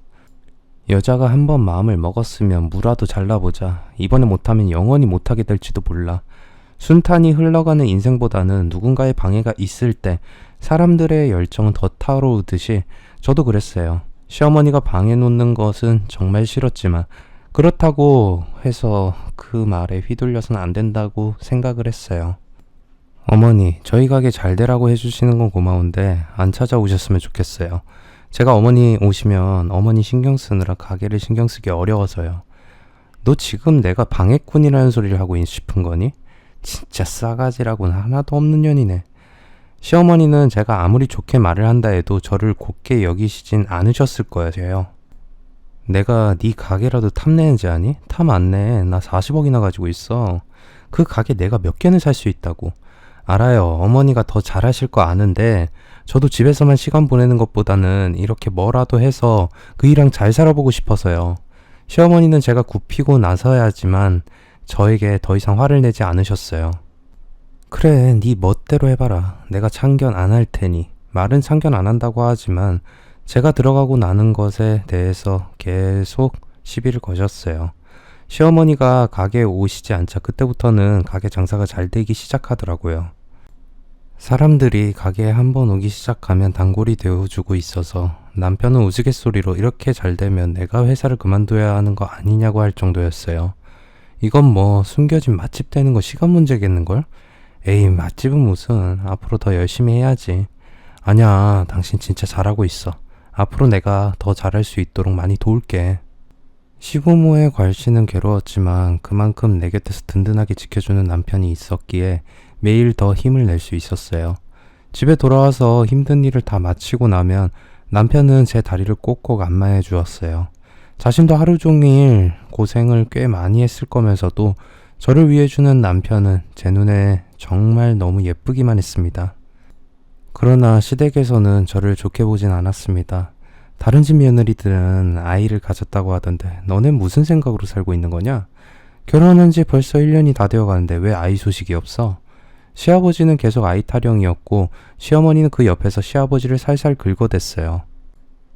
여자가 한번 마음을 먹었으면 무라도 잘라보자. 이번에 못하면 영원히 못하게 될지도 몰라. 순탄히 흘러가는 인생보다는 누군가의 방해가 있을 때 사람들의 열정은 더 타오르듯이 저도 그랬어요. 시어머니가 방해놓는 것은 정말 싫었지만 그렇다고 해서 그 말에 휘둘려서는 안 된다고 생각을 했어요. 어머니, 저희 가게 잘 되라고 해주시는 건 고마운데 안 찾아오셨으면 좋겠어요. 제가 어머니 오시면 어머니 신경 쓰느라 가게를 신경 쓰기 어려워서요. 너 지금 내가 방해꾼이라는 소리를 하고 싶은 거니? 진짜 싸가지라고는 하나도 없는 년이네. 시어머니는 제가 아무리 좋게 말을 한다 해도 저를 곱게 여기시진 않으셨을 거예요. 내가 네 가게라도 탐내는지 아니? 탐 안 내. 나 40억이나 가지고 있어. 그 가게 내가 몇 개는 살 수 있다고. 알아요. 어머니가 더 잘하실 거 아는데 저도 집에서만 시간 보내는 것보다는 이렇게 뭐라도 해서 그 일랑 잘 살아보고 싶어서요. 시어머니는 제가 굽히고 나서야지만 저에게 더 이상 화를 내지 않으셨어요. 그래, 네 멋대로 해봐라. 내가 참견 안 할 테니. 말은 참견 안 한다고 하지만 제가 들어가고 나는 것에 대해서 계속 시비를 거셨어요. 시어머니가 가게에 오시지 않자 그때부터는 가게 장사가 잘 되기 시작하더라고요. 사람들이 가게에 한번 오기 시작하면 단골이 되어주고 있어서 남편은 우스갯소리로 이렇게 잘 되면 내가 회사를 그만둬야 하는 거 아니냐고 할 정도였어요. 이건 뭐 숨겨진 맛집 되는 거 시간 문제겠는걸? 에이, 맛집은 무슨. 앞으로 더 열심히 해야지. 아니야, 당신 진짜 잘하고 있어. 앞으로 내가 더 잘할 수 있도록 많이 도울게. 시부모의 괄시는 괴로웠지만 그만큼 내 곁에서 든든하게 지켜주는 남편이 있었기에 매일 더 힘을 낼 수 있었어요. 집에 돌아와서 힘든 일을 다 마치고 나면 남편은 제 다리를 꼭꼭 안마해 주었어요. 자신도 하루 종일 고생을 꽤 많이 했을 거면서도 저를 위해 주는 남편은 제 눈에 정말 너무 예쁘기만 했습니다. 그러나 시댁에서는 저를 좋게 보진 않았습니다. 다른 집 며느리들은 아이를 가졌다고 하던데 너넨 무슨 생각으로 살고 있는 거냐? 결혼한 지 벌써 1년이 다 되어 가는데 왜 아이 소식이 없어? 시아버지는 계속 아이 타령이었고 시어머니는 그 옆에서 시아버지를 살살 긁어댔어요.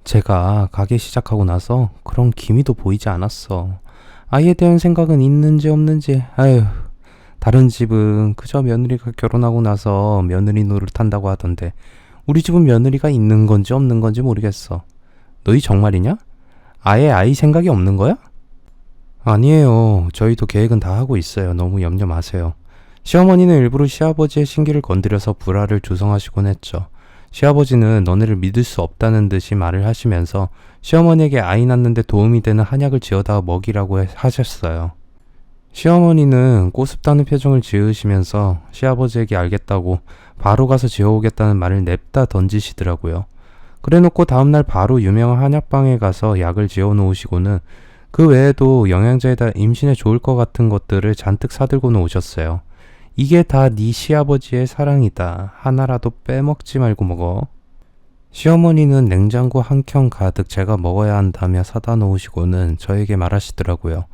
제가 가게 시작하고 나서 그런 기미도 보이지 않았어. 아이에 대한 생각은 있는지 없는지. 아휴, 다른 집은 그저 며느리가 결혼하고 나서 며느리 노릇한다고 하던데 우리 집은 며느리가 있는 건지 없는 건지 모르겠어. 너희 정말이냐? 아예 아이 생각이 없는 거야? 아니에요. 저희도 계획은 다 하고 있어요. 너무 염려 마세요. 시어머니는 일부러 시아버지의 신기를 건드려서 불화를 조성하시곤 했죠. 시아버지는 너네를 믿을 수 없다는 듯이 말을 하시면서 시어머니에게 아이 낳는데 도움이 되는 한약을 지어다 먹이라고 하셨어요. 시어머니는 꼬습다는 표정을 지으시면서 시아버지에게 알겠다고 바로 가서 지어오겠다는 말을 냅다 던지시더라고요. 그래놓고 다음날 바로 유명한 한약방에 가서 약을 지어 놓으시고는 그 외에도 영양제에다 임신에 좋을 것 같은 것들을 잔뜩 사들고는 오셨어요. 이게 다 네 시아버지의 사랑이다. 하나라도 빼먹지 말고 먹어. 시어머니는 냉장고 한 켠 가득 제가 먹어야 한다며 사다 놓으시고는 저에게 말하시더라고요.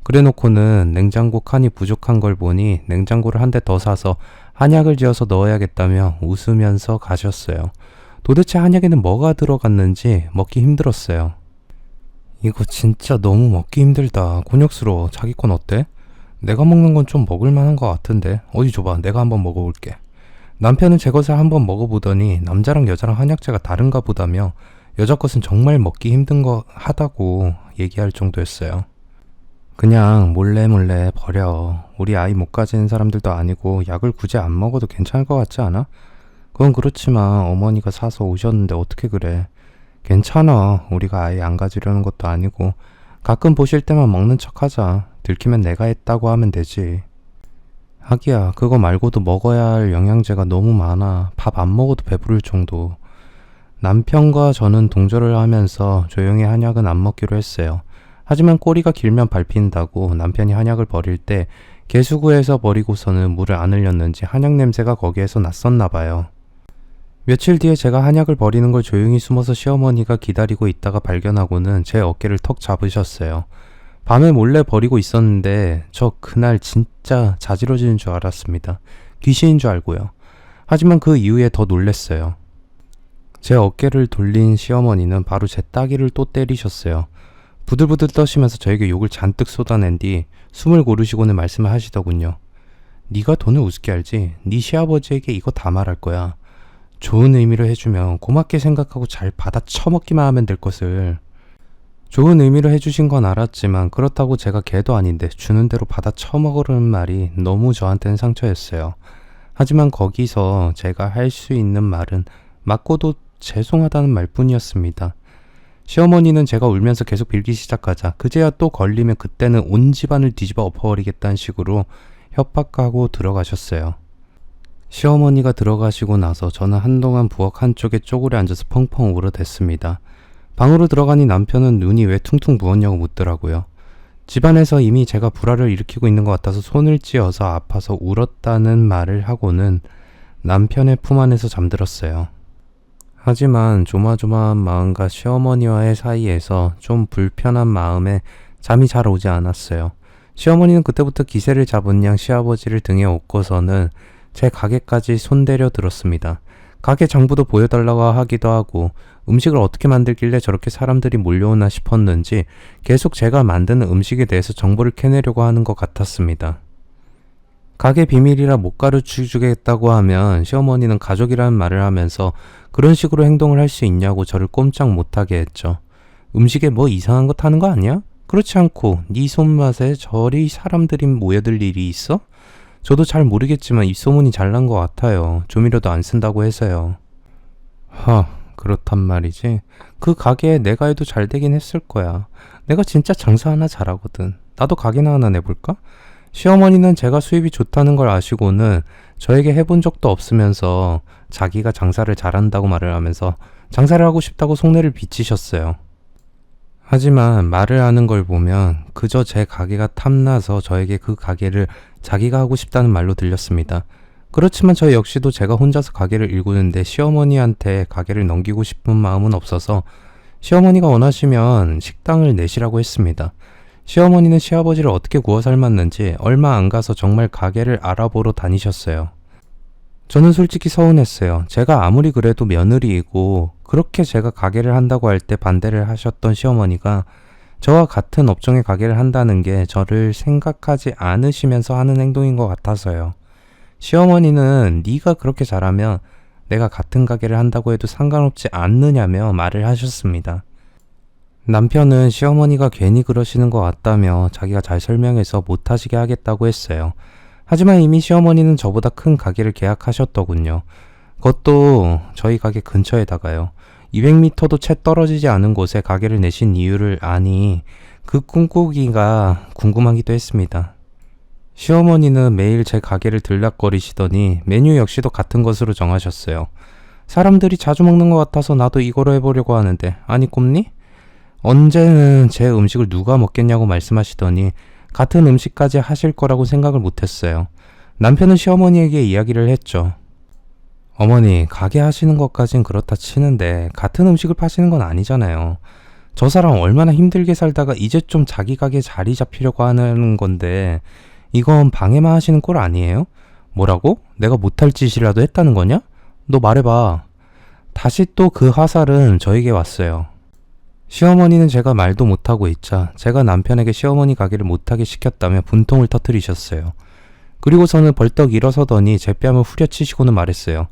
그래놓고는 냉장고 칸이 부족한 걸 보니 냉장고를 한 대 더 사서 한약을 지어서 넣어야겠다며 웃으면서 가셨어요. 도대체 한약에는 뭐가 들어갔는지 먹기 힘들었어요. 이거 진짜 너무 먹기 힘들다. 곤욕스러워. 자기 건 어때? 내가 먹는 건 좀 먹을만한 것 같은데 어디 줘봐. 내가 한번 먹어볼게. 남편은 제 것을 한번 먹어보더니 남자랑 여자랑 한약재가 다른가 보다며 여자 것은 정말 먹기 힘든 거 하다고 얘기할 정도였어요. 그냥 몰래 버려. 우리 아이 못 가지는 사람들도 아니고 약을 굳이 안 먹어도 괜찮을 것 같지 않아? 그건 그렇지만 어머니가 사서 오셨는데 어떻게 그래. 괜찮아. 우리가 아예 안 가지려는 것도 아니고 가끔 보실 때만 먹는 척하자. 들키면 내가 했다고 하면 되지. 하기야 그거 말고도 먹어야 할 영양제가 너무 많아. 밥 안 먹어도 배부를 정도. 남편과 저는 동조를 하면서 조용히 한약은 안 먹기로 했어요. 하지만 꼬리가 길면 밟힌다고 남편이 한약을 버릴 때 개수구에서 버리고서는 물을 안 흘렸는지 한약 냄새가 거기에서 났었나 봐요. 며칠 뒤에 제가 한약을 버리는 걸 조용히 숨어서 시어머니가 기다리고 있다가 발견하고는 제 어깨를 턱 잡으셨어요. 밤에 몰래 버리고 있었는데 저 그날 진짜 자지러지는 줄 알았습니다. 귀신인 줄 알고요. 하지만 그 이후에 더 놀랬어요. 제 어깨를 돌린 시어머니는 바로 제 따귀를 또 때리셨어요. 부들부들 떠시면서 저에게 욕을 잔뜩 쏟아낸 뒤 숨을 고르시고는 말씀을 하시더군요. 네가 돈을 우습게 알지? 네 시아버지에게 이거 다 말할 거야. 좋은 의미로 해주면 고맙게 생각하고 잘 받아 처먹기만 하면 될 것을. 좋은 의미로 해주신 건 알았지만 그렇다고 제가 개도 아닌데 주는 대로 받아 처먹으라는 말이 너무 저한테는 상처였어요. 하지만 거기서 제가 할 수 있는 말은 맞고도 죄송하다는 말뿐이었습니다. 시어머니는 제가 울면서 계속 빌기 시작하자 그제야 또 걸리면 그때는 온 집안을 뒤집어 엎어버리겠다는 식으로 협박하고 들어가셨어요. 시어머니가 들어가시고 나서 저는 한동안 부엌 한쪽에 쪼그려 앉아서 펑펑 울어댔습니다. 방으로 들어가니 남편은 눈이 왜 퉁퉁 부었냐고 묻더라고요. 집안에서 이미 제가 불화를 일으키고 있는 것 같아서 손을 찧어서 아파서 울었다는 말을 하고는 남편의 품 안에서 잠들었어요. 하지만 조마조마한 마음과 시어머니와의 사이에서 좀 불편한 마음에 잠이 잘 오지 않았어요. 시어머니는 그때부터 기세를 잡은 양 시아버지를 등에 업고서는 제 가게까지 손대려 들었습니다. 가게 장부도 보여달라고 하기도 하고 음식을 어떻게 만들길래 저렇게 사람들이 몰려오나 싶었는지 계속 제가 만드는 음식에 대해서 정보를 캐내려고 하는 것 같았습니다. 가게 비밀이라 못 가르쳐주겠다고 하면 시어머니는 가족이라는 말을 하면서 그런 식으로 행동을 할 수 있냐고 저를 꼼짝 못하게 했죠. 음식에 뭐 이상한 거 타는 거 아니야? 그렇지 않고 네 손맛에 저리 사람들이 모여들 일이 있어? 저도 잘 모르겠지만 입소문이 잘난 것 같아요. 조미료도 안 쓴다고 해서요. 그렇단 말이지. 그 가게에 내가 해도 잘 되긴 했을 거야. 내가 진짜 장사 하나 잘하거든. 나도 가게나 하나 내볼까? 시어머니는 제가 수입이 좋다는 걸 아시고는 저에게 해본 적도 없으면서 자기가 장사를 잘한다고 말을 하면서 장사를 하고 싶다고 속내를 비치셨어요. 하지만 말을 하는 걸 보면 그저 제 가게가 탐나서 저에게 그 가게를 자기가 하고 싶다는 말로 들렸습니다. 그렇지만 저 역시도 제가 혼자서 가게를 일구는데 시어머니한테 가게를 넘기고 싶은 마음은 없어서 시어머니가 원하시면 식당을 내시라고 했습니다. 시어머니는 시아버지를 어떻게 구워 삶았는지 얼마 안 가서 정말 가게를 알아보러 다니셨어요. 저는 솔직히 서운했어요. 제가 아무리 그래도 며느리이고 그렇게 제가 가게를 한다고 할 때 반대를 하셨던 시어머니가 저와 같은 업종의 가게를 한다는 게 저를 생각하지 않으시면서 하는 행동인 것 같아서요. 시어머니는 네가 그렇게 잘하면 내가 같은 가게를 한다고 해도 상관없지 않느냐며 말을 하셨습니다. 남편은 시어머니가 괜히 그러시는 것 같다며 자기가 잘 설명해서 못하시게 하겠다고 했어요. 하지만 이미 시어머니는 저보다 큰 가게를 계약하셨더군요. 그것도 저희 가게 근처에다가요. 200m도 채 떨어지지 않은 곳에 가게를 내신 이유를 아니 그 꿈꾸기가 궁금하기도 했습니다. 시어머니는 매일 제 가게를 들락거리시더니 메뉴 역시도 같은 것으로 정하셨어요. 사람들이 자주 먹는 것 같아서 나도 이거로 해보려고 하는데 아니 꼽니? 언제는 제 음식을 누가 먹겠냐고 말씀하시더니 같은 음식까지 하실 거라고 생각을 못했어요. 남편은 시어머니에게 이야기를 했죠. 어머니, 가게 하시는 것까진 그렇다 치는데 같은 음식을 파시는 건 아니잖아요. 저 사람 얼마나 힘들게 살다가 이제 좀 자기 가게 자리 잡히려고 하는 건데 이건 방해만 하시는 꼴 아니에요? 뭐라고? 내가 못할 짓이라도 했다는 거냐? 너 말해봐. 다시 또 그 화살은 저에게 왔어요. 시어머니는 제가 말도 못하고 있자 제가 남편에게 시어머니 가게를 못하게 시켰다며 분통을 터뜨리셨어요. 그리고서는 벌떡 일어서더니 제 뺨을 후려치시고는 말했어요.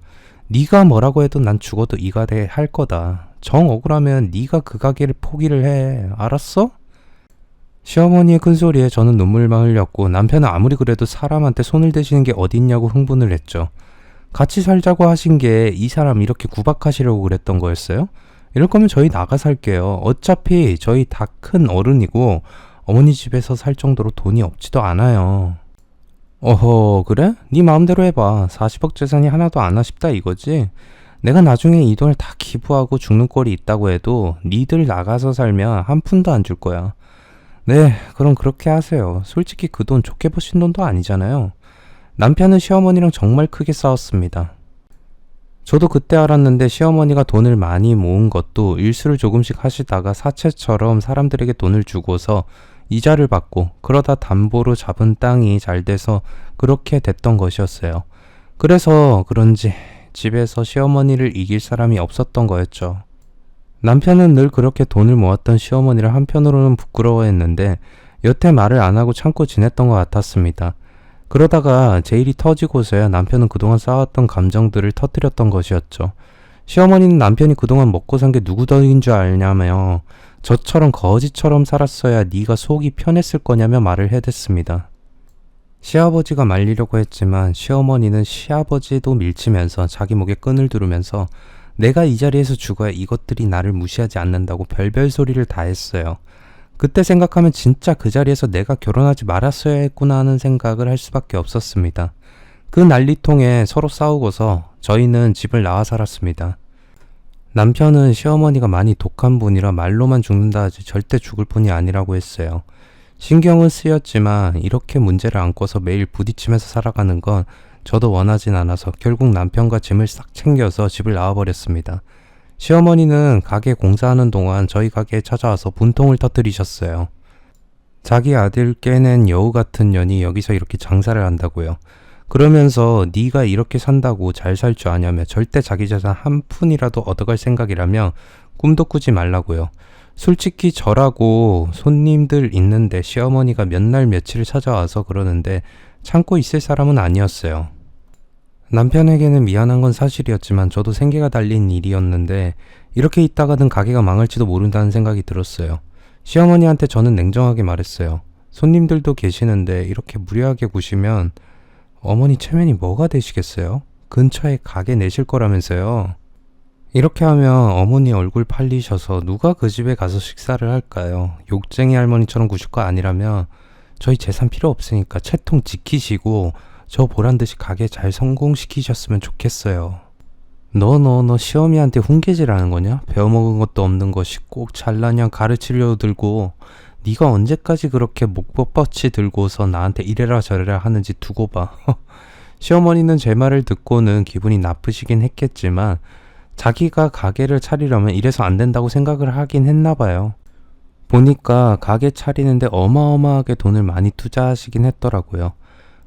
네가 뭐라고 해도 난 죽어도 이 가게 할 거다. 정 억울하면 네가 그 가게를 포기를 해. 알았어? 시어머니의 큰 소리에 저는 눈물만 흘렸고 남편은 아무리 그래도 사람한테 손을 대시는 게 어딨냐고 흥분을 했죠. 같이 살자고 하신 게 이 사람 이렇게 구박하시려고 그랬던 거였어요? 이럴 거면 저희 나가 살게요. 어차피 저희 다 큰 어른이고 어머니 집에서 살 정도로 돈이 없지도 않아요. 어허, 그래? 네 마음대로 해봐. 40억 재산이 하나도 안 아쉽다 이거지? 내가 나중에 이 돈을 다 기부하고 죽는 꼴이 있다고 해도 니들 나가서 살면 한 푼도 안 줄 거야. 네, 그럼 그렇게 하세요. 솔직히 그 돈 좋게 버신 돈도 아니잖아요. 남편은 시어머니랑 정말 크게 싸웠습니다. 저도 그때 알았는데 시어머니가 돈을 많이 모은 것도 일수를 조금씩 하시다가 사채처럼 사람들에게 돈을 주고서 이자를 받고 그러다 담보로 잡은 땅이 잘 돼서 그렇게 됐던 것이었어요. 그래서 그런지 집에서 시어머니를 이길 사람이 없었던 거였죠. 남편은 늘 그렇게 돈을 모았던 시어머니를 한편으로는 부끄러워했는데 여태 말을 안 하고 참고 지냈던 것 같았습니다. 그러다가 제 일이 터지고서야 남편은 그동안 쌓았던 감정들을 터뜨렸던 것이었죠. 시어머니는 남편이 그동안 먹고 산 게 누구 덕인 줄 알냐며 저처럼 거지처럼 살았어야 네가 속이 편했을 거냐며 말을 해댔습니다. 시아버지가 말리려고 했지만 시어머니는 시아버지도 밀치면서 자기 목에 끈을 두르면서 내가 이 자리에서 죽어야 이것들이 나를 무시하지 않는다고 별별 소리를 다 했어요. 그때 생각하면 진짜 그 자리에서 내가 결혼하지 말았어야 했구나 하는 생각을 할 수밖에 없었습니다. 그 난리통에 서로 싸우고서 저희는 집을 나와 살았습니다. 남편은 시어머니가 많이 독한 분이라 말로만 죽는다 하지 절대 죽을 분이 아니라고 했어요. 신경은 쓰였지만 이렇게 문제를 안고서 매일 부딪히면서 살아가는 건 저도 원하진 않아서 결국 남편과 짐을 싹 챙겨서 집을 나와버렸습니다. 시어머니는 가게 공사하는 동안 저희 가게에 찾아와서 분통을 터뜨리셨어요. 자기 아들 깨낸 여우 같은 년이 여기서 이렇게 장사를 한다고요. 그러면서 네가 이렇게 산다고 잘 살 줄 아냐며 절대 자기 재산 한 푼이라도 얻어갈 생각이라며 꿈도 꾸지 말라고요. 솔직히 저라고 손님들 있는데 시어머니가 몇 날 며칠을 찾아와서 그러는데 참고 있을 사람은 아니었어요. 남편에게는 미안한 건 사실이었지만 저도 생계가 달린 일이었는데 이렇게 있다가는 가게가 망할지도 모른다는 생각이 들었어요. 시어머니한테 저는 냉정하게 말했어요. 손님들도 계시는데 이렇게 무례하게 구시면 어머니 체면이 뭐가 되시겠어요? 근처에 가게 내실 거라면서요. 이렇게 하면 어머니 얼굴 팔리셔서 누가 그 집에 가서 식사를 할까요? 욕쟁이 할머니처럼 구실 거 아니라면 저희 재산 필요 없으니까 채통 지키시고 저 보란듯이 가게 잘 성공시키셨으면 좋겠어요. 너 시어미한테 훈계질하는 거냐? 배워먹은 것도 없는 것이 꼭 잘나냥 가르치려 들고 네가 언제까지 그렇게 목법뻗치 들고서 나한테 이래라 저래라 하는지 두고 봐. 시어머니는 제 말을 듣고는 기분이 나쁘시긴 했겠지만 자기가 가게를 차리려면 이래서 안 된다고 생각을 하긴 했나 봐요. 보니까 가게 차리는데 어마어마하게 돈을 많이 투자하시긴 했더라고요.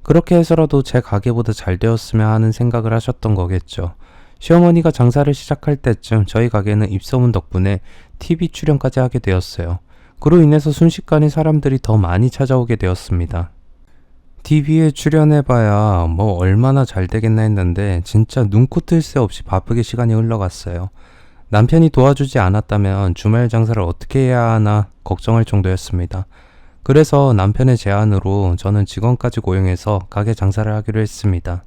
그렇게 해서라도 제 가게보다 잘 되었으면 하는 생각을 하셨던 거겠죠. 시어머니가 장사를 시작할 때쯤 저희 가게는 입소문 덕분에 TV 출연까지 하게 되었어요. 그로 인해서 순식간에 사람들이 더 많이 찾아오게 되었습니다. TV에 출연해봐야 뭐 얼마나 잘 되겠나 했는데 진짜 눈코 뜰 새 없이 바쁘게 시간이 흘러갔어요. 남편이 도와주지 않았다면 주말 장사를 어떻게 해야 하나 걱정할 정도였습니다. 그래서 남편의 제안으로 저는 직원까지 고용해서 가게 장사를 하기로 했습니다.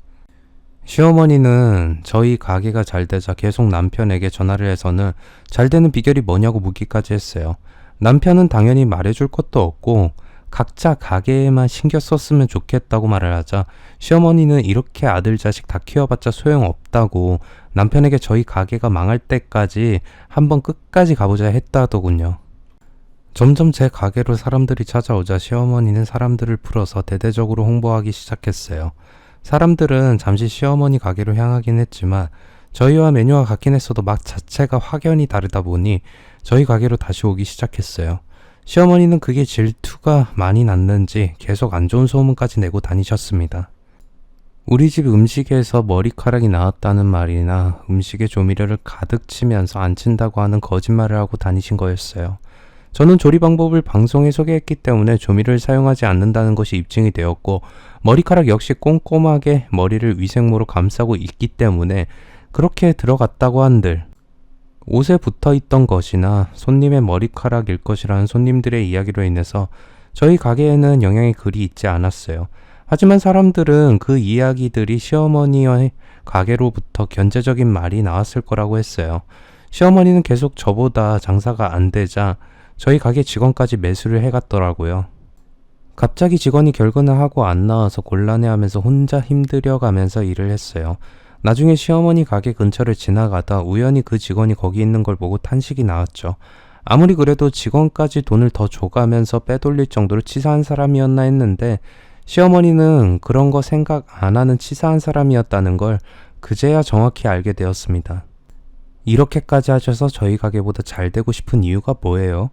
시어머니는 저희 가게가 잘 되자 계속 남편에게 전화를 해서는 잘 되는 비결이 뭐냐고 묻기까지 했어요. 남편은 당연히 말해줄 것도 없고 각자 가게에만 신경 썼으면 좋겠다고 말을 하자 시어머니는 이렇게 아들 자식 다 키워봤자 소용없다고 남편에게 저희 가게가 망할 때까지 한번 끝까지 가보자 했다더군요. 점점 제 가게로 사람들이 찾아오자 시어머니는 사람들을 풀어서 대대적으로 홍보하기 시작했어요. 사람들은 잠시 시어머니 가게로 향하긴 했지만 저희와 메뉴가 같긴 했어도 맛 자체가 확연히 다르다 보니 저희 가게로 다시 오기 시작했어요. 시어머니는 그게 질투가 많이 났는지 계속 안 좋은 소문까지 내고 다니셨습니다. 우리 집 음식에서 머리카락이 나왔다는 말이나 음식에 조미료를 가득 치면서 안 친다고 하는 거짓말을 하고 다니신 거였어요. 저는 조리 방법을 방송에 소개했기 때문에 조미료를 사용하지 않는다는 것이 입증이 되었고 머리카락 역시 꼼꼼하게 머리를 위생모로 감싸고 있기 때문에 그렇게 들어갔다고 한들 옷에 붙어있던 것이나 손님의 머리카락일 것이라는 손님들의 이야기로 인해서 저희 가게에는 영향이 그리 있지 않았어요. 하지만 사람들은 그 이야기들이 시어머니의 가게로부터 견제적인 말이 나왔을 거라고 했어요. 시어머니는 계속 저보다 장사가 안 되자 저희 가게 직원까지 매수를 해갔더라고요. 갑자기 직원이 결근을 하고 안 나와서 곤란해하면서 혼자 힘들여가면서 일을 했어요. 나중에 시어머니 가게 근처를 지나가다 우연히 그 직원이 거기 있는 걸 보고 탄식이 나왔죠. 아무리 그래도 직원까지 돈을 더 줘가면서 빼돌릴 정도로 치사한 사람이었나 했는데 시어머니는 그런 거 생각 안 하는 치사한 사람이었다는 걸 그제야 정확히 알게 되었습니다. 이렇게까지 하셔서 저희 가게보다 잘 되고 싶은 이유가 뭐예요?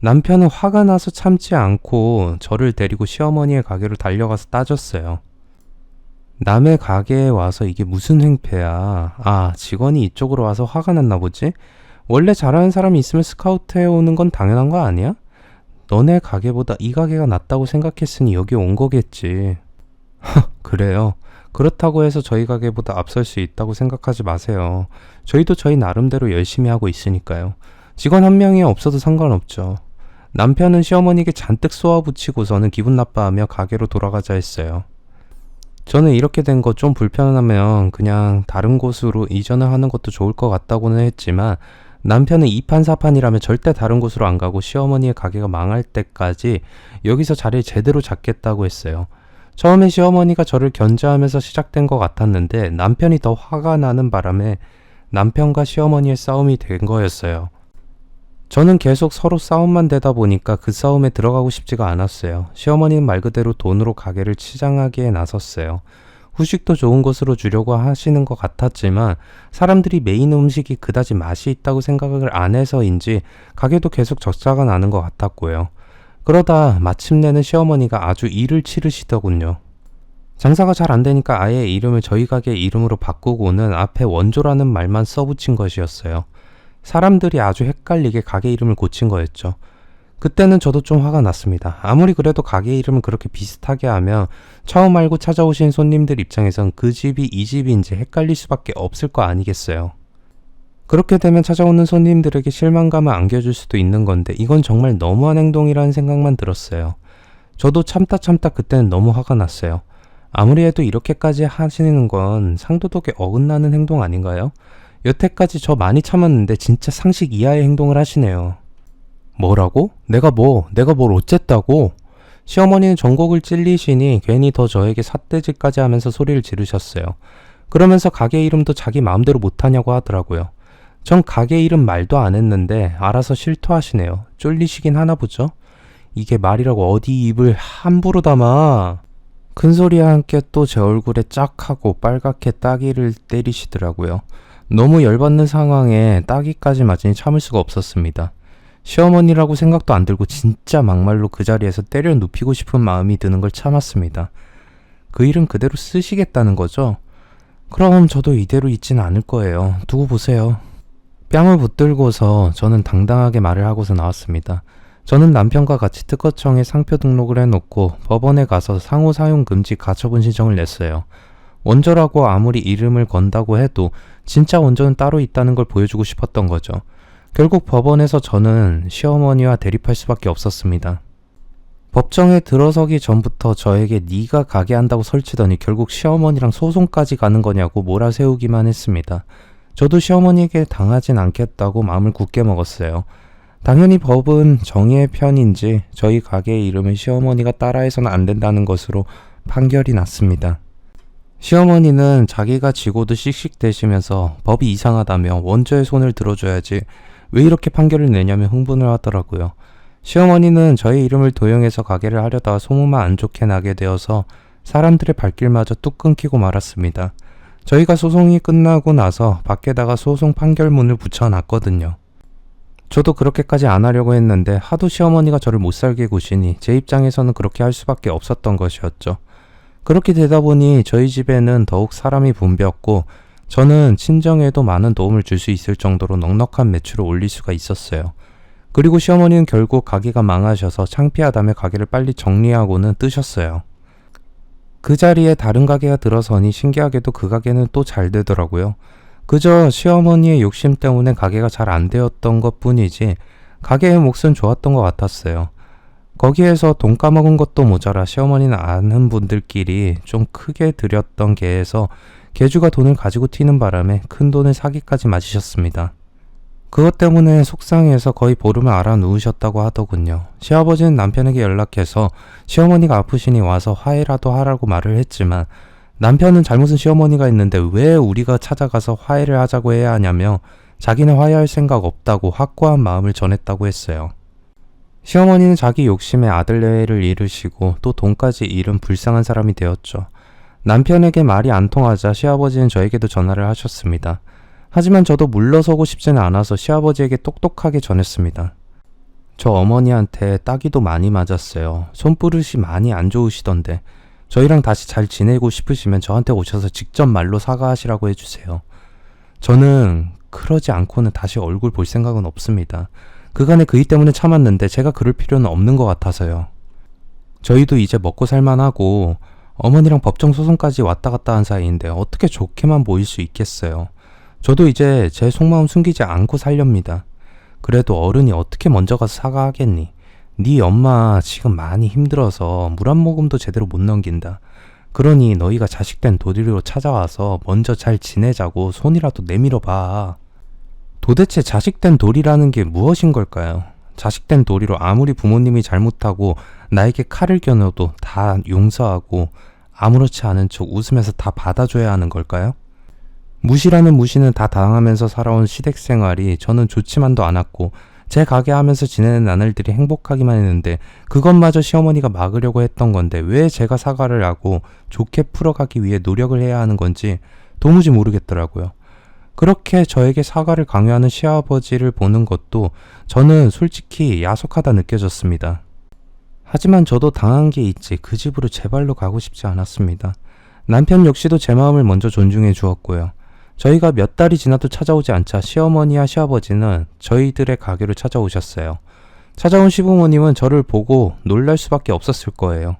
남편은 화가 나서 참지 않고 저를 데리고 시어머니의 가게로 달려가서 따졌어요. 남의 가게에 와서 이게 무슨 횡패야. 아, 직원이 이쪽으로 와서 화가 났나 보지? 원래 잘하는 사람이 있으면 스카우트 해오는 건 당연한 거 아니야? 너네 가게보다 이 가게가 낫다고 생각했으니 여기 온 거겠지. 그래요. 그렇다고 해서 저희 가게보다 앞설 수 있다고 생각하지 마세요. 저희도 저희 나름대로 열심히 하고 있으니까요. 직원 한 명이 없어도 상관없죠. 남편은 시어머니에게 잔뜩 쏘아붙이고서는 기분 나빠하며 가게로 돌아가자 했어요. 저는 이렇게 된 거 좀 불편하면 그냥 다른 곳으로 이전을 하는 것도 좋을 것 같다고는 했지만 남편은 이판사판이라며 절대 다른 곳으로 안 가고 시어머니의 가게가 망할 때까지 여기서 자리를 제대로 잡겠다고 했어요. 처음에 시어머니가 저를 견제하면서 시작된 것 같았는데 남편이 더 화가 나는 바람에 남편과 시어머니의 싸움이 된 거였어요. 저는 계속 서로 싸움만 되다 보니까 그 싸움에 들어가고 싶지가 않았어요. 시어머니는 말 그대로 돈으로 가게를 치장하기에 나섰어요. 후식도 좋은 것으로 주려고 하시는 것 같았지만 사람들이 메인 음식이 그다지 맛이 있다고 생각을 안 해서인지 가게도 계속 적자가 나는 것 같았고요. 그러다 마침내는 시어머니가 아주 일을 치르시더군요. 장사가 잘 안 되니까 아예 이름을 저희 가게 이름으로 바꾸고는 앞에 원조라는 말만 써붙인 것이었어요. 사람들이 아주 헷갈리게 가게 이름을 고친 거였죠. 그때는 저도 좀 화가 났습니다. 아무리 그래도 가게 이름을 그렇게 비슷하게 하면 처음 알고 찾아오신 손님들 입장에선 그 집이 이 집인지 헷갈릴 수밖에 없을 거 아니겠어요. 그렇게 되면 찾아오는 손님들에게 실망감을 안겨줄 수도 있는 건데 이건 정말 너무한 행동이라는 생각만 들었어요. 저도 참다 그때는 너무 화가 났어요. 아무리 해도 이렇게까지 하시는 건 상도덕에 어긋나는 행동 아닌가요? 여태까지 저 많이 참았는데 진짜 상식 이하의 행동을 하시네요. 뭐라고? 내가 뭘 어쨌다고? 시어머니는 전곡을 찔리시니 괜히 더 저에게 삿대질까지 하면서 소리를 지르셨어요. 그러면서 가게 이름도 자기 마음대로 못하냐고 하더라고요. 전 가게 이름 말도 안 했는데 알아서 실토하시네요. 쫄리시긴 하나 보죠? 이게 말이라고 어디 입을 함부로 담아. 큰 소리와 함께 또 제 얼굴에 짝 하고 빨갛게 따귀를 때리시더라고요. 너무 열받는 상황에 따귀까지 맞으니 참을 수가 없었습니다. 시어머니라고 생각도 안 들고 진짜 막말로 그 자리에서 때려 눕히고 싶은 마음이 드는 걸 참았습니다. 그 일은 그대로 쓰시겠다는 거죠? 그럼 저도 이대로 있진 않을 거예요. 두고 보세요. 뺨을 붙들고서 저는 당당하게 말을 하고서 나왔습니다. 저는 남편과 같이 특허청에 상표 등록을 해놓고 법원에 가서 상호 사용 금지 가처분 신청을 냈어요. 원조라고 아무리 이름을 건다고 해도 진짜 원조는 따로 있다는 걸 보여주고 싶었던 거죠. 결국 법원에서 저는 시어머니와 대립할 수밖에 없었습니다. 법정에 들어서기 전부터 저에게 네가 가게 한다고 설치더니 결국 시어머니랑 소송까지 가는 거냐고 몰아세우기만 했습니다. 저도 시어머니에게 당하진 않겠다고 마음을 굳게 먹었어요. 당연히 법은 정의의 편인지 저희 가게의 이름을 시어머니가 따라해서는 안 된다는 것으로 판결이 났습니다. 시어머니는 자기가 지고도 씩씩대시면서 법이 이상하다며 원조의 손을 들어줘야지 왜 이렇게 판결을 내냐며 흥분을 하더라고요. 시어머니는 저의 이름을 도용해서 가게를 하려다가 소문만 안 좋게 나게 되어서 사람들의 발길마저 뚝 끊기고 말았습니다. 저희가 소송이 끝나고 나서 밖에다가 소송 판결문을 붙여놨거든요. 저도 그렇게까지 안 하려고 했는데 하도 시어머니가 저를 못살게 구시니 제 입장에서는 그렇게 할 수밖에 없었던 것이었죠. 그렇게 되다 보니 저희 집에는 더욱 사람이 붐볐고 저는 친정에도 많은 도움을 줄 수 있을 정도로 넉넉한 매출을 올릴 수가 있었어요. 그리고 시어머니는 결국 가게가 망하셔서 창피하다며 가게를 빨리 정리하고는 뜨셨어요. 그 자리에 다른 가게가 들어서니 신기하게도 그 가게는 또 잘 되더라고요. 그저 시어머니의 욕심 때문에 가게가 잘 안 되었던 것 뿐이지 가게의 몫은 좋았던 것 같았어요. 거기에서 돈 까먹은 것도 모자라 시어머니는 아는 분들끼리 좀 크게 들였던 게에서 개주가 돈을 가지고 튀는 바람에 큰 돈을 사기까지 맞으셨습니다. 그것 때문에 속상해서 거의 보름을 알아 누우셨다고 하더군요. 시아버지는 남편에게 연락해서 시어머니가 아프시니 와서 화해라도 하라고 말을 했지만 남편은 잘못은 시어머니가 했는데 왜 우리가 찾아가서 화해를 하자고 해야 하냐며 자기는 화해할 생각 없다고 확고한 마음을 전했다고 했어요. 시어머니는 자기 욕심에 아들내를 잃으시고 또 돈까지 잃은 불쌍한 사람이 되었죠. 남편에게 말이 안 통하자 시아버지는 저에게도 전화를 하셨습니다. 하지만 저도 물러서고 싶지는 않아서 시아버지에게 똑똑하게 전했습니다. 저 어머니한테 따귀도 많이 맞았어요. 손버릇이 많이 안 좋으시던데 저희랑 다시 잘 지내고 싶으시면 저한테 오셔서 직접 말로 사과하시라고 해주세요. 저는 그러지 않고는 다시 얼굴 볼 생각은 없습니다. 그간의 그이 때문에 참았는데 제가 그럴 필요는 없는 것 같아서요. 저희도 이제 먹고 살만하고 어머니랑 법정 소송까지 왔다 갔다 한 사이인데 어떻게 좋게만 보일 수 있겠어요. 저도 이제 제 속마음 숨기지 않고 살렵니다. 그래도 어른이 어떻게 먼저 가서 사과하겠니? 네 엄마 지금 많이 힘들어서 물 한 모금도 제대로 못 넘긴다. 그러니 너희가 자식된 도리로 찾아와서 먼저 잘 지내자고 손이라도 내밀어 봐. 도대체 자식된 도리라는 게 무엇인 걸까요? 자식된 도리로 아무리 부모님이 잘못하고 나에게 칼을 겨눠도 다 용서하고 아무렇지 않은 척 웃으면서 다 받아줘야 하는 걸까요? 무시라는 무시는 다 당하면서 살아온 시댁 생활이 저는 좋지만도 않았고 제 가게 하면서 지내는 나날들이 행복하기만 했는데 그것마저 시어머니가 막으려고 했던 건데 왜 제가 사과를 하고 좋게 풀어가기 위해 노력을 해야 하는 건지 도무지 모르겠더라고요. 그렇게 저에게 사과를 강요하는 시아버지를 보는 것도 저는 솔직히 야속하다 느껴졌습니다. 하지만 저도 당한 게 있지 그 집으로 제 발로 가고 싶지 않았습니다. 남편 역시도 제 마음을 먼저 존중해 주었고요. 저희가 몇 달이 지나도 찾아오지 않자 시어머니와 시아버지는 저희들의 가게로 찾아오셨어요. 찾아온 시부모님은 저를 보고 놀랄 수밖에 없었을 거예요.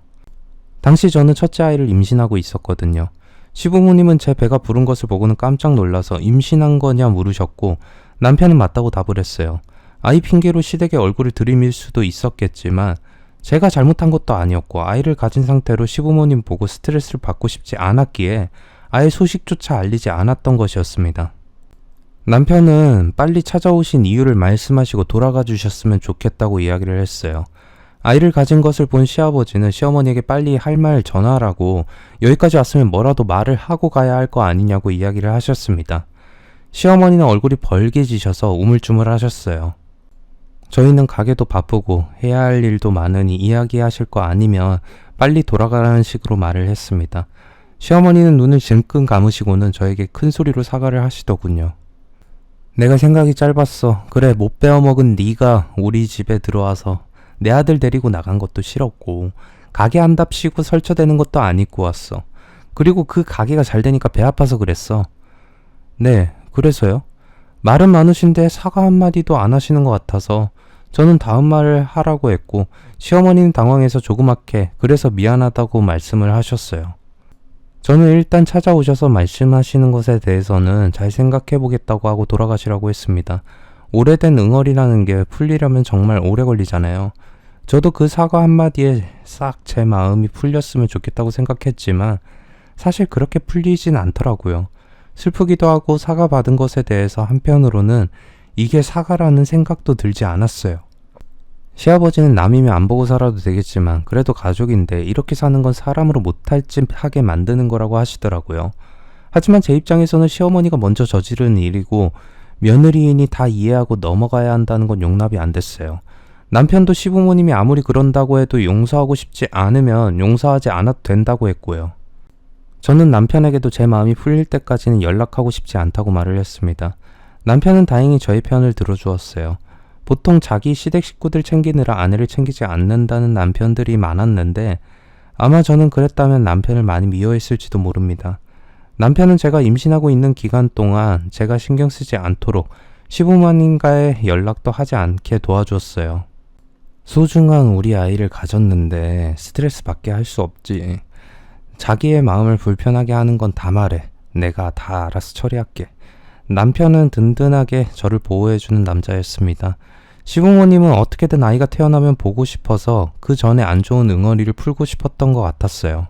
당시 저는 첫째 아이를 임신하고 있었거든요. 시부모님은 제 배가 부른 것을 보고는 깜짝 놀라서 임신한 거냐 물으셨고 남편은 맞다고 답을 했어요. 아이 핑계로 시댁에 얼굴을 들이밀 수도 있었겠지만 제가 잘못한 것도 아니었고 아이를 가진 상태로 시부모님 보고 스트레스를 받고 싶지 않았기에 아예 소식조차 알리지 않았던 것이었습니다. 남편은 빨리 찾아오신 이유를 말씀하시고 돌아가 주셨으면 좋겠다고 이야기를 했어요. 아이를 가진 것을 본 시아버지는 시어머니에게 빨리 할 말 전하라고 여기까지 왔으면 뭐라도 말을 하고 가야 할 거 아니냐고 이야기를 하셨습니다. 시어머니는 얼굴이 벌개지셔서 우물쭈물 하셨어요. 저희는 가게도 바쁘고 해야 할 일도 많으니 이야기하실 거 아니면 빨리 돌아가라는 식으로 말을 했습니다. 시어머니는 눈을 질끈 감으시고는 저에게 큰 소리로 사과를 하시더군요. 내가 생각이 짧았어. 그래, 못 베어먹은 네가 우리 집에 들어와서 내 아들 데리고 나간 것도 싫었고 가게 한답시고 설쳐대는 것도 안 입고 왔어. 그리고 그 가게가 잘 되니까 배 아파서 그랬어. 네, 그래서요? 말은 많으신데 사과 한마디도 안 하시는 것 같아서 저는 다음 말을 하라고 했고 시어머니는 당황해서 조그맣게 그래서 미안하다고 말씀을 하셨어요. 저는 일단 찾아오셔서 말씀하시는 것에 대해서는 잘 생각해 보겠다고 하고 돌아가시라고 했습니다. 오래된 응어리라는 게 풀리려면 정말 오래 걸리잖아요. 저도 그 사과 한마디에 싹 제 마음이 풀렸으면 좋겠다고 생각했지만 사실 그렇게 풀리진 않더라고요. 슬프기도 하고 사과 받은 것에 대해서 한편으로는 이게 사과라는 생각도 들지 않았어요. 시아버지는 남이면 안 보고 살아도 되겠지만 그래도 가족인데 이렇게 사는 건 사람으로 못할 짓 하게 만드는 거라고 하시더라고요. 하지만 제 입장에서는 시어머니가 먼저 저지른 일이고 며느리인이 다 이해하고 넘어가야 한다는 건 용납이 안 됐어요. 남편도 시부모님이 아무리 그런다고 해도 용서하고 싶지 않으면 용서하지 않아도 된다고 했고요. 저는 남편에게도 제 마음이 풀릴 때까지는 연락하고 싶지 않다고 말을 했습니다. 남편은 다행히 저의 편을 들어주었어요. 보통 자기 시댁 식구들 챙기느라 아내를 챙기지 않는다는 남편들이 많았는데 아마 저는 그랬다면 남편을 많이 미워했을지도 모릅니다. 남편은 제가 임신하고 있는 기간 동안 제가 신경 쓰지 않도록 시부모님과의 연락도 하지 않게 도와주었어요. 소중한 우리 아이를 가졌는데 스트레스 받게 할 수 없지. 자기의 마음을 불편하게 하는 건 다 말해. 내가 다 알아서 처리할게. 남편은 든든하게 저를 보호해주는 남자였습니다. 시부모님은 어떻게든 아이가 태어나면 보고 싶어서 그 전에 안 좋은 응어리를 풀고 싶었던 것 같았어요.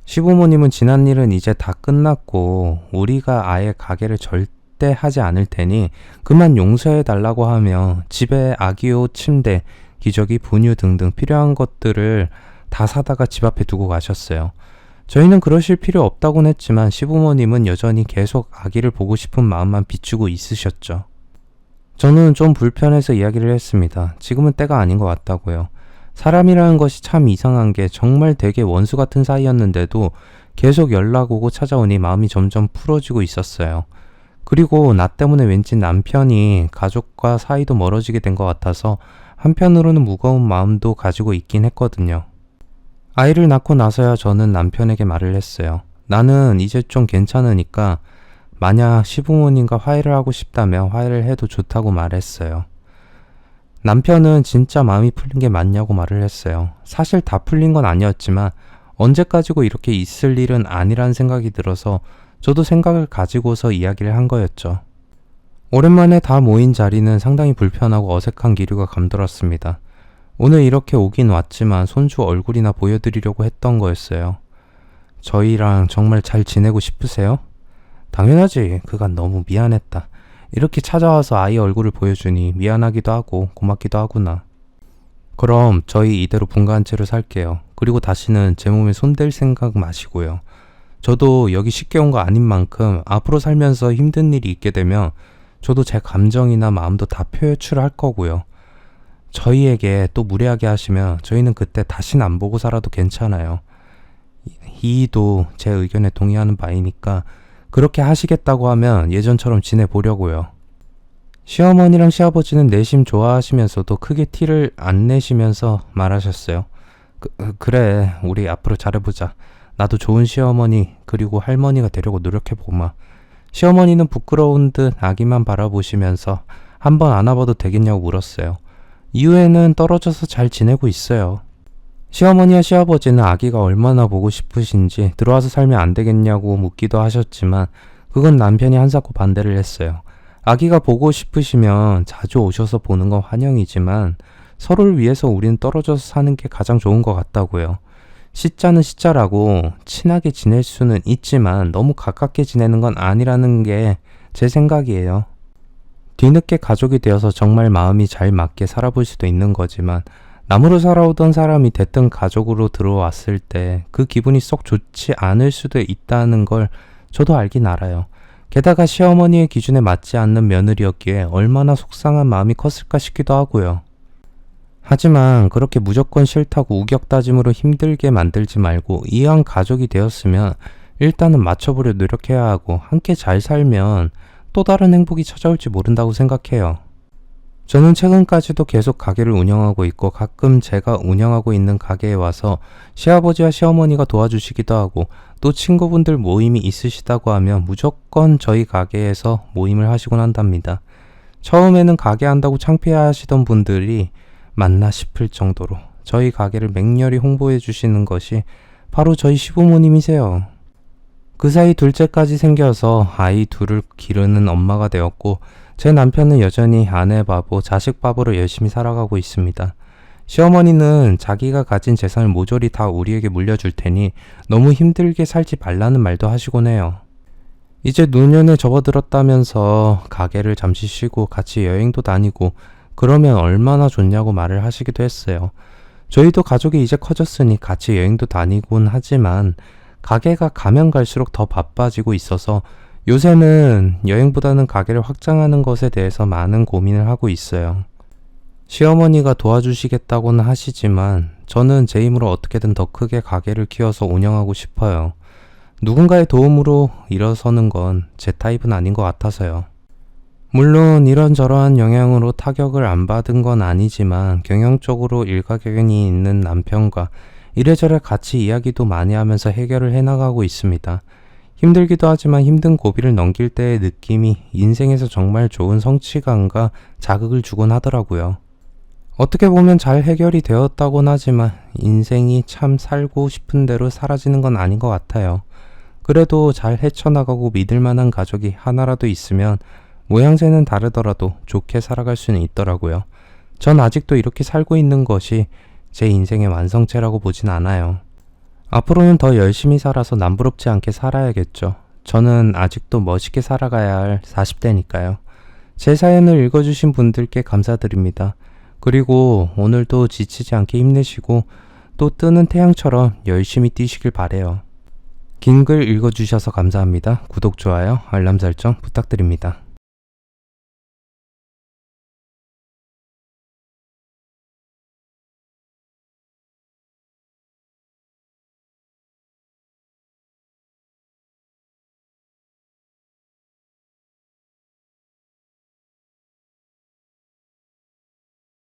시부모님은 지난 일은 이제 다 끝났고 우리가 아예 가게를 절대 하지 않을 테니 그만 용서해 달라고 하며 집에 아기 옷, 침대, 기저귀, 분유 등등 필요한 것들을 다 사다가 집 앞에 두고 가셨어요. 저희는 그러실 필요 없다고는 했지만 시부모님은 여전히 계속 아기를 보고 싶은 마음만 비추고 있으셨죠. 저는 좀 불편해서 이야기를 했습니다. 지금은 때가 아닌 것 같다고요. 사람이라는 것이 참 이상한 게 정말 되게 원수 같은 사이였는데도 계속 연락 오고 찾아오니 마음이 점점 풀어지고 있었어요. 그리고 나 때문에 왠지 남편이 가족과 사이도 멀어지게 된 것 같아서 한편으로는 무거운 마음도 가지고 있긴 했거든요. 아이를 낳고 나서야 저는 남편에게 말을 했어요. 나는 이제 좀 괜찮으니까 만약 시부모님과 화해를 하고 싶다면 화해를 해도 좋다고 말했어요. 남편은 진짜 마음이 풀린 게 맞냐고 말을 했어요. 사실 다 풀린 건 아니었지만 언제까지고 이렇게 있을 일은 아니라는 생각이 들어서 저도 생각을 가지고서 이야기를 한 거였죠. 오랜만에 다 모인 자리는 상당히 불편하고 어색한 기류가 감돌았습니다. 오늘 이렇게 오긴 왔지만 손주 얼굴이나 보여드리려고 했던 거였어요. 저희랑 정말 잘 지내고 싶으세요? 당연하지. 그간 너무 미안했다. 이렇게 찾아와서 아이 얼굴을 보여주니 미안하기도 하고 고맙기도 하구나. 그럼 저희 이대로 분가한 채로 살게요. 그리고 다시는 제 몸에 손댈 생각 마시고요. 저도 여기 쉽게 온 거 아닌 만큼 앞으로 살면서 힘든 일이 있게 되면 저도 제 감정이나 마음도 다 표출할 거고요. 저희에게 또 무례하게 하시면 저희는 그때 다시는 안 보고 살아도 괜찮아요. 이도 제 의견에 동의하는 바이니까 그렇게 하시겠다고 하면 예전처럼 지내보려고요. 시어머니랑 시아버지는 내심 좋아하시면서도 크게 티를 안 내시면서 말하셨어요. 그래, 우리 앞으로 잘해보자. 나도 좋은 시어머니 그리고 할머니가 되려고 노력해보마. 시어머니는 부끄러운 듯 아기만 바라보시면서 한번 안아봐도 되겠냐고 물었어요. 이후에는 떨어져서 잘 지내고 있어요. 시어머니와 시아버지는 아기가 얼마나 보고 싶으신지 들어와서 살면 안 되겠냐고 묻기도 하셨지만 그건 남편이 한사코 반대를 했어요. 아기가 보고 싶으시면 자주 오셔서 보는 건 환영이지만 서로를 위해서 우리는 떨어져서 사는 게 가장 좋은 것 같다고요. 시자는 시자라고 친하게 지낼 수는 있지만 너무 가깝게 지내는 건 아니라는 게 제 생각이에요. 뒤늦게 가족이 되어서 정말 마음이 잘 맞게 살아볼 수도 있는 거지만 남으로 살아오던 사람이 됐든 가족으로 들어왔을 때 그 기분이 썩 좋지 않을 수도 있다는 걸 저도 알긴 알아요. 게다가 시어머니의 기준에 맞지 않는 며느리였기에 얼마나 속상한 마음이 컸을까 싶기도 하고요. 하지만 그렇게 무조건 싫다고 우격다짐으로 힘들게 만들지 말고 이왕 가족이 되었으면 일단은 맞춰보려 노력해야 하고 함께 잘 살면 또 다른 행복이 찾아올지 모른다고 생각해요. 저는 최근까지도 계속 가게를 운영하고 있고 가끔 제가 운영하고 있는 가게에 와서 시아버지와 시어머니가 도와주시기도 하고 또 친구분들 모임이 있으시다고 하면 무조건 저희 가게에서 모임을 하시곤 한답니다. 처음에는 가게 한다고 창피해하시던 분들이 맞나 싶을 정도로 저희 가게를 맹렬히 홍보해 주시는 것이 바로 저희 시부모님이세요. 그 사이 둘째까지 생겨서 아이 둘을 기르는 엄마가 되었고 제 남편은 여전히 아내 바보, 자식 바보로 열심히 살아가고 있습니다. 시어머니는 자기가 가진 재산을 모조리 다 우리에게 물려줄 테니 너무 힘들게 살지 말라는 말도 하시곤 해요. 이제 노년에 접어들었다면서 가게를 잠시 쉬고 같이 여행도 다니고 그러면 얼마나 좋냐고 말을 하시기도 했어요. 저희도 가족이 이제 커졌으니 같이 여행도 다니곤 하지만 가게가 가면 갈수록 더 바빠지고 있어서 요새는 여행보다는 가게를 확장하는 것에 대해서 많은 고민을 하고 있어요. 시어머니가 도와주시겠다고는 하시지만 저는 제 힘으로 어떻게든 더 크게 가게를 키워서 운영하고 싶어요. 누군가의 도움으로 일어서는 건 제 타입은 아닌 것 같아서요. 물론 이런저러한 영향으로 타격을 안 받은 건 아니지만 경영적으로 일가견이 있는 남편과 이래저래 같이 이야기도 많이 하면서 해결을 해나가고 있습니다. 힘들기도 하지만 힘든 고비를 넘길 때의 느낌이 인생에서 정말 좋은 성취감과 자극을 주곤 하더라고요. 어떻게 보면 잘 해결이 되었다곤 하지만 인생이 참 살고 싶은 대로 사라지는 건 아닌 것 같아요. 그래도 잘 헤쳐나가고 믿을 만한 가족이 하나라도 있으면 모양새는 다르더라도 좋게 살아갈 수는 있더라고요. 전 아직도 이렇게 살고 있는 것이 제 인생의 완성체라고 보진 않아요. 앞으로는 더 열심히 살아서 남부럽지 않게 살아야겠죠. 저는 아직도 멋있게 살아가야 할 40대니까요. 제 사연을 읽어주신 분들께 감사드립니다. 그리고 오늘도 지치지 않게 힘내시고 또 뜨는 태양처럼 열심히 뛰시길 바래요. 긴 글 읽어주셔서 감사합니다. 구독, 좋아요, 알람 설정 부탁드립니다.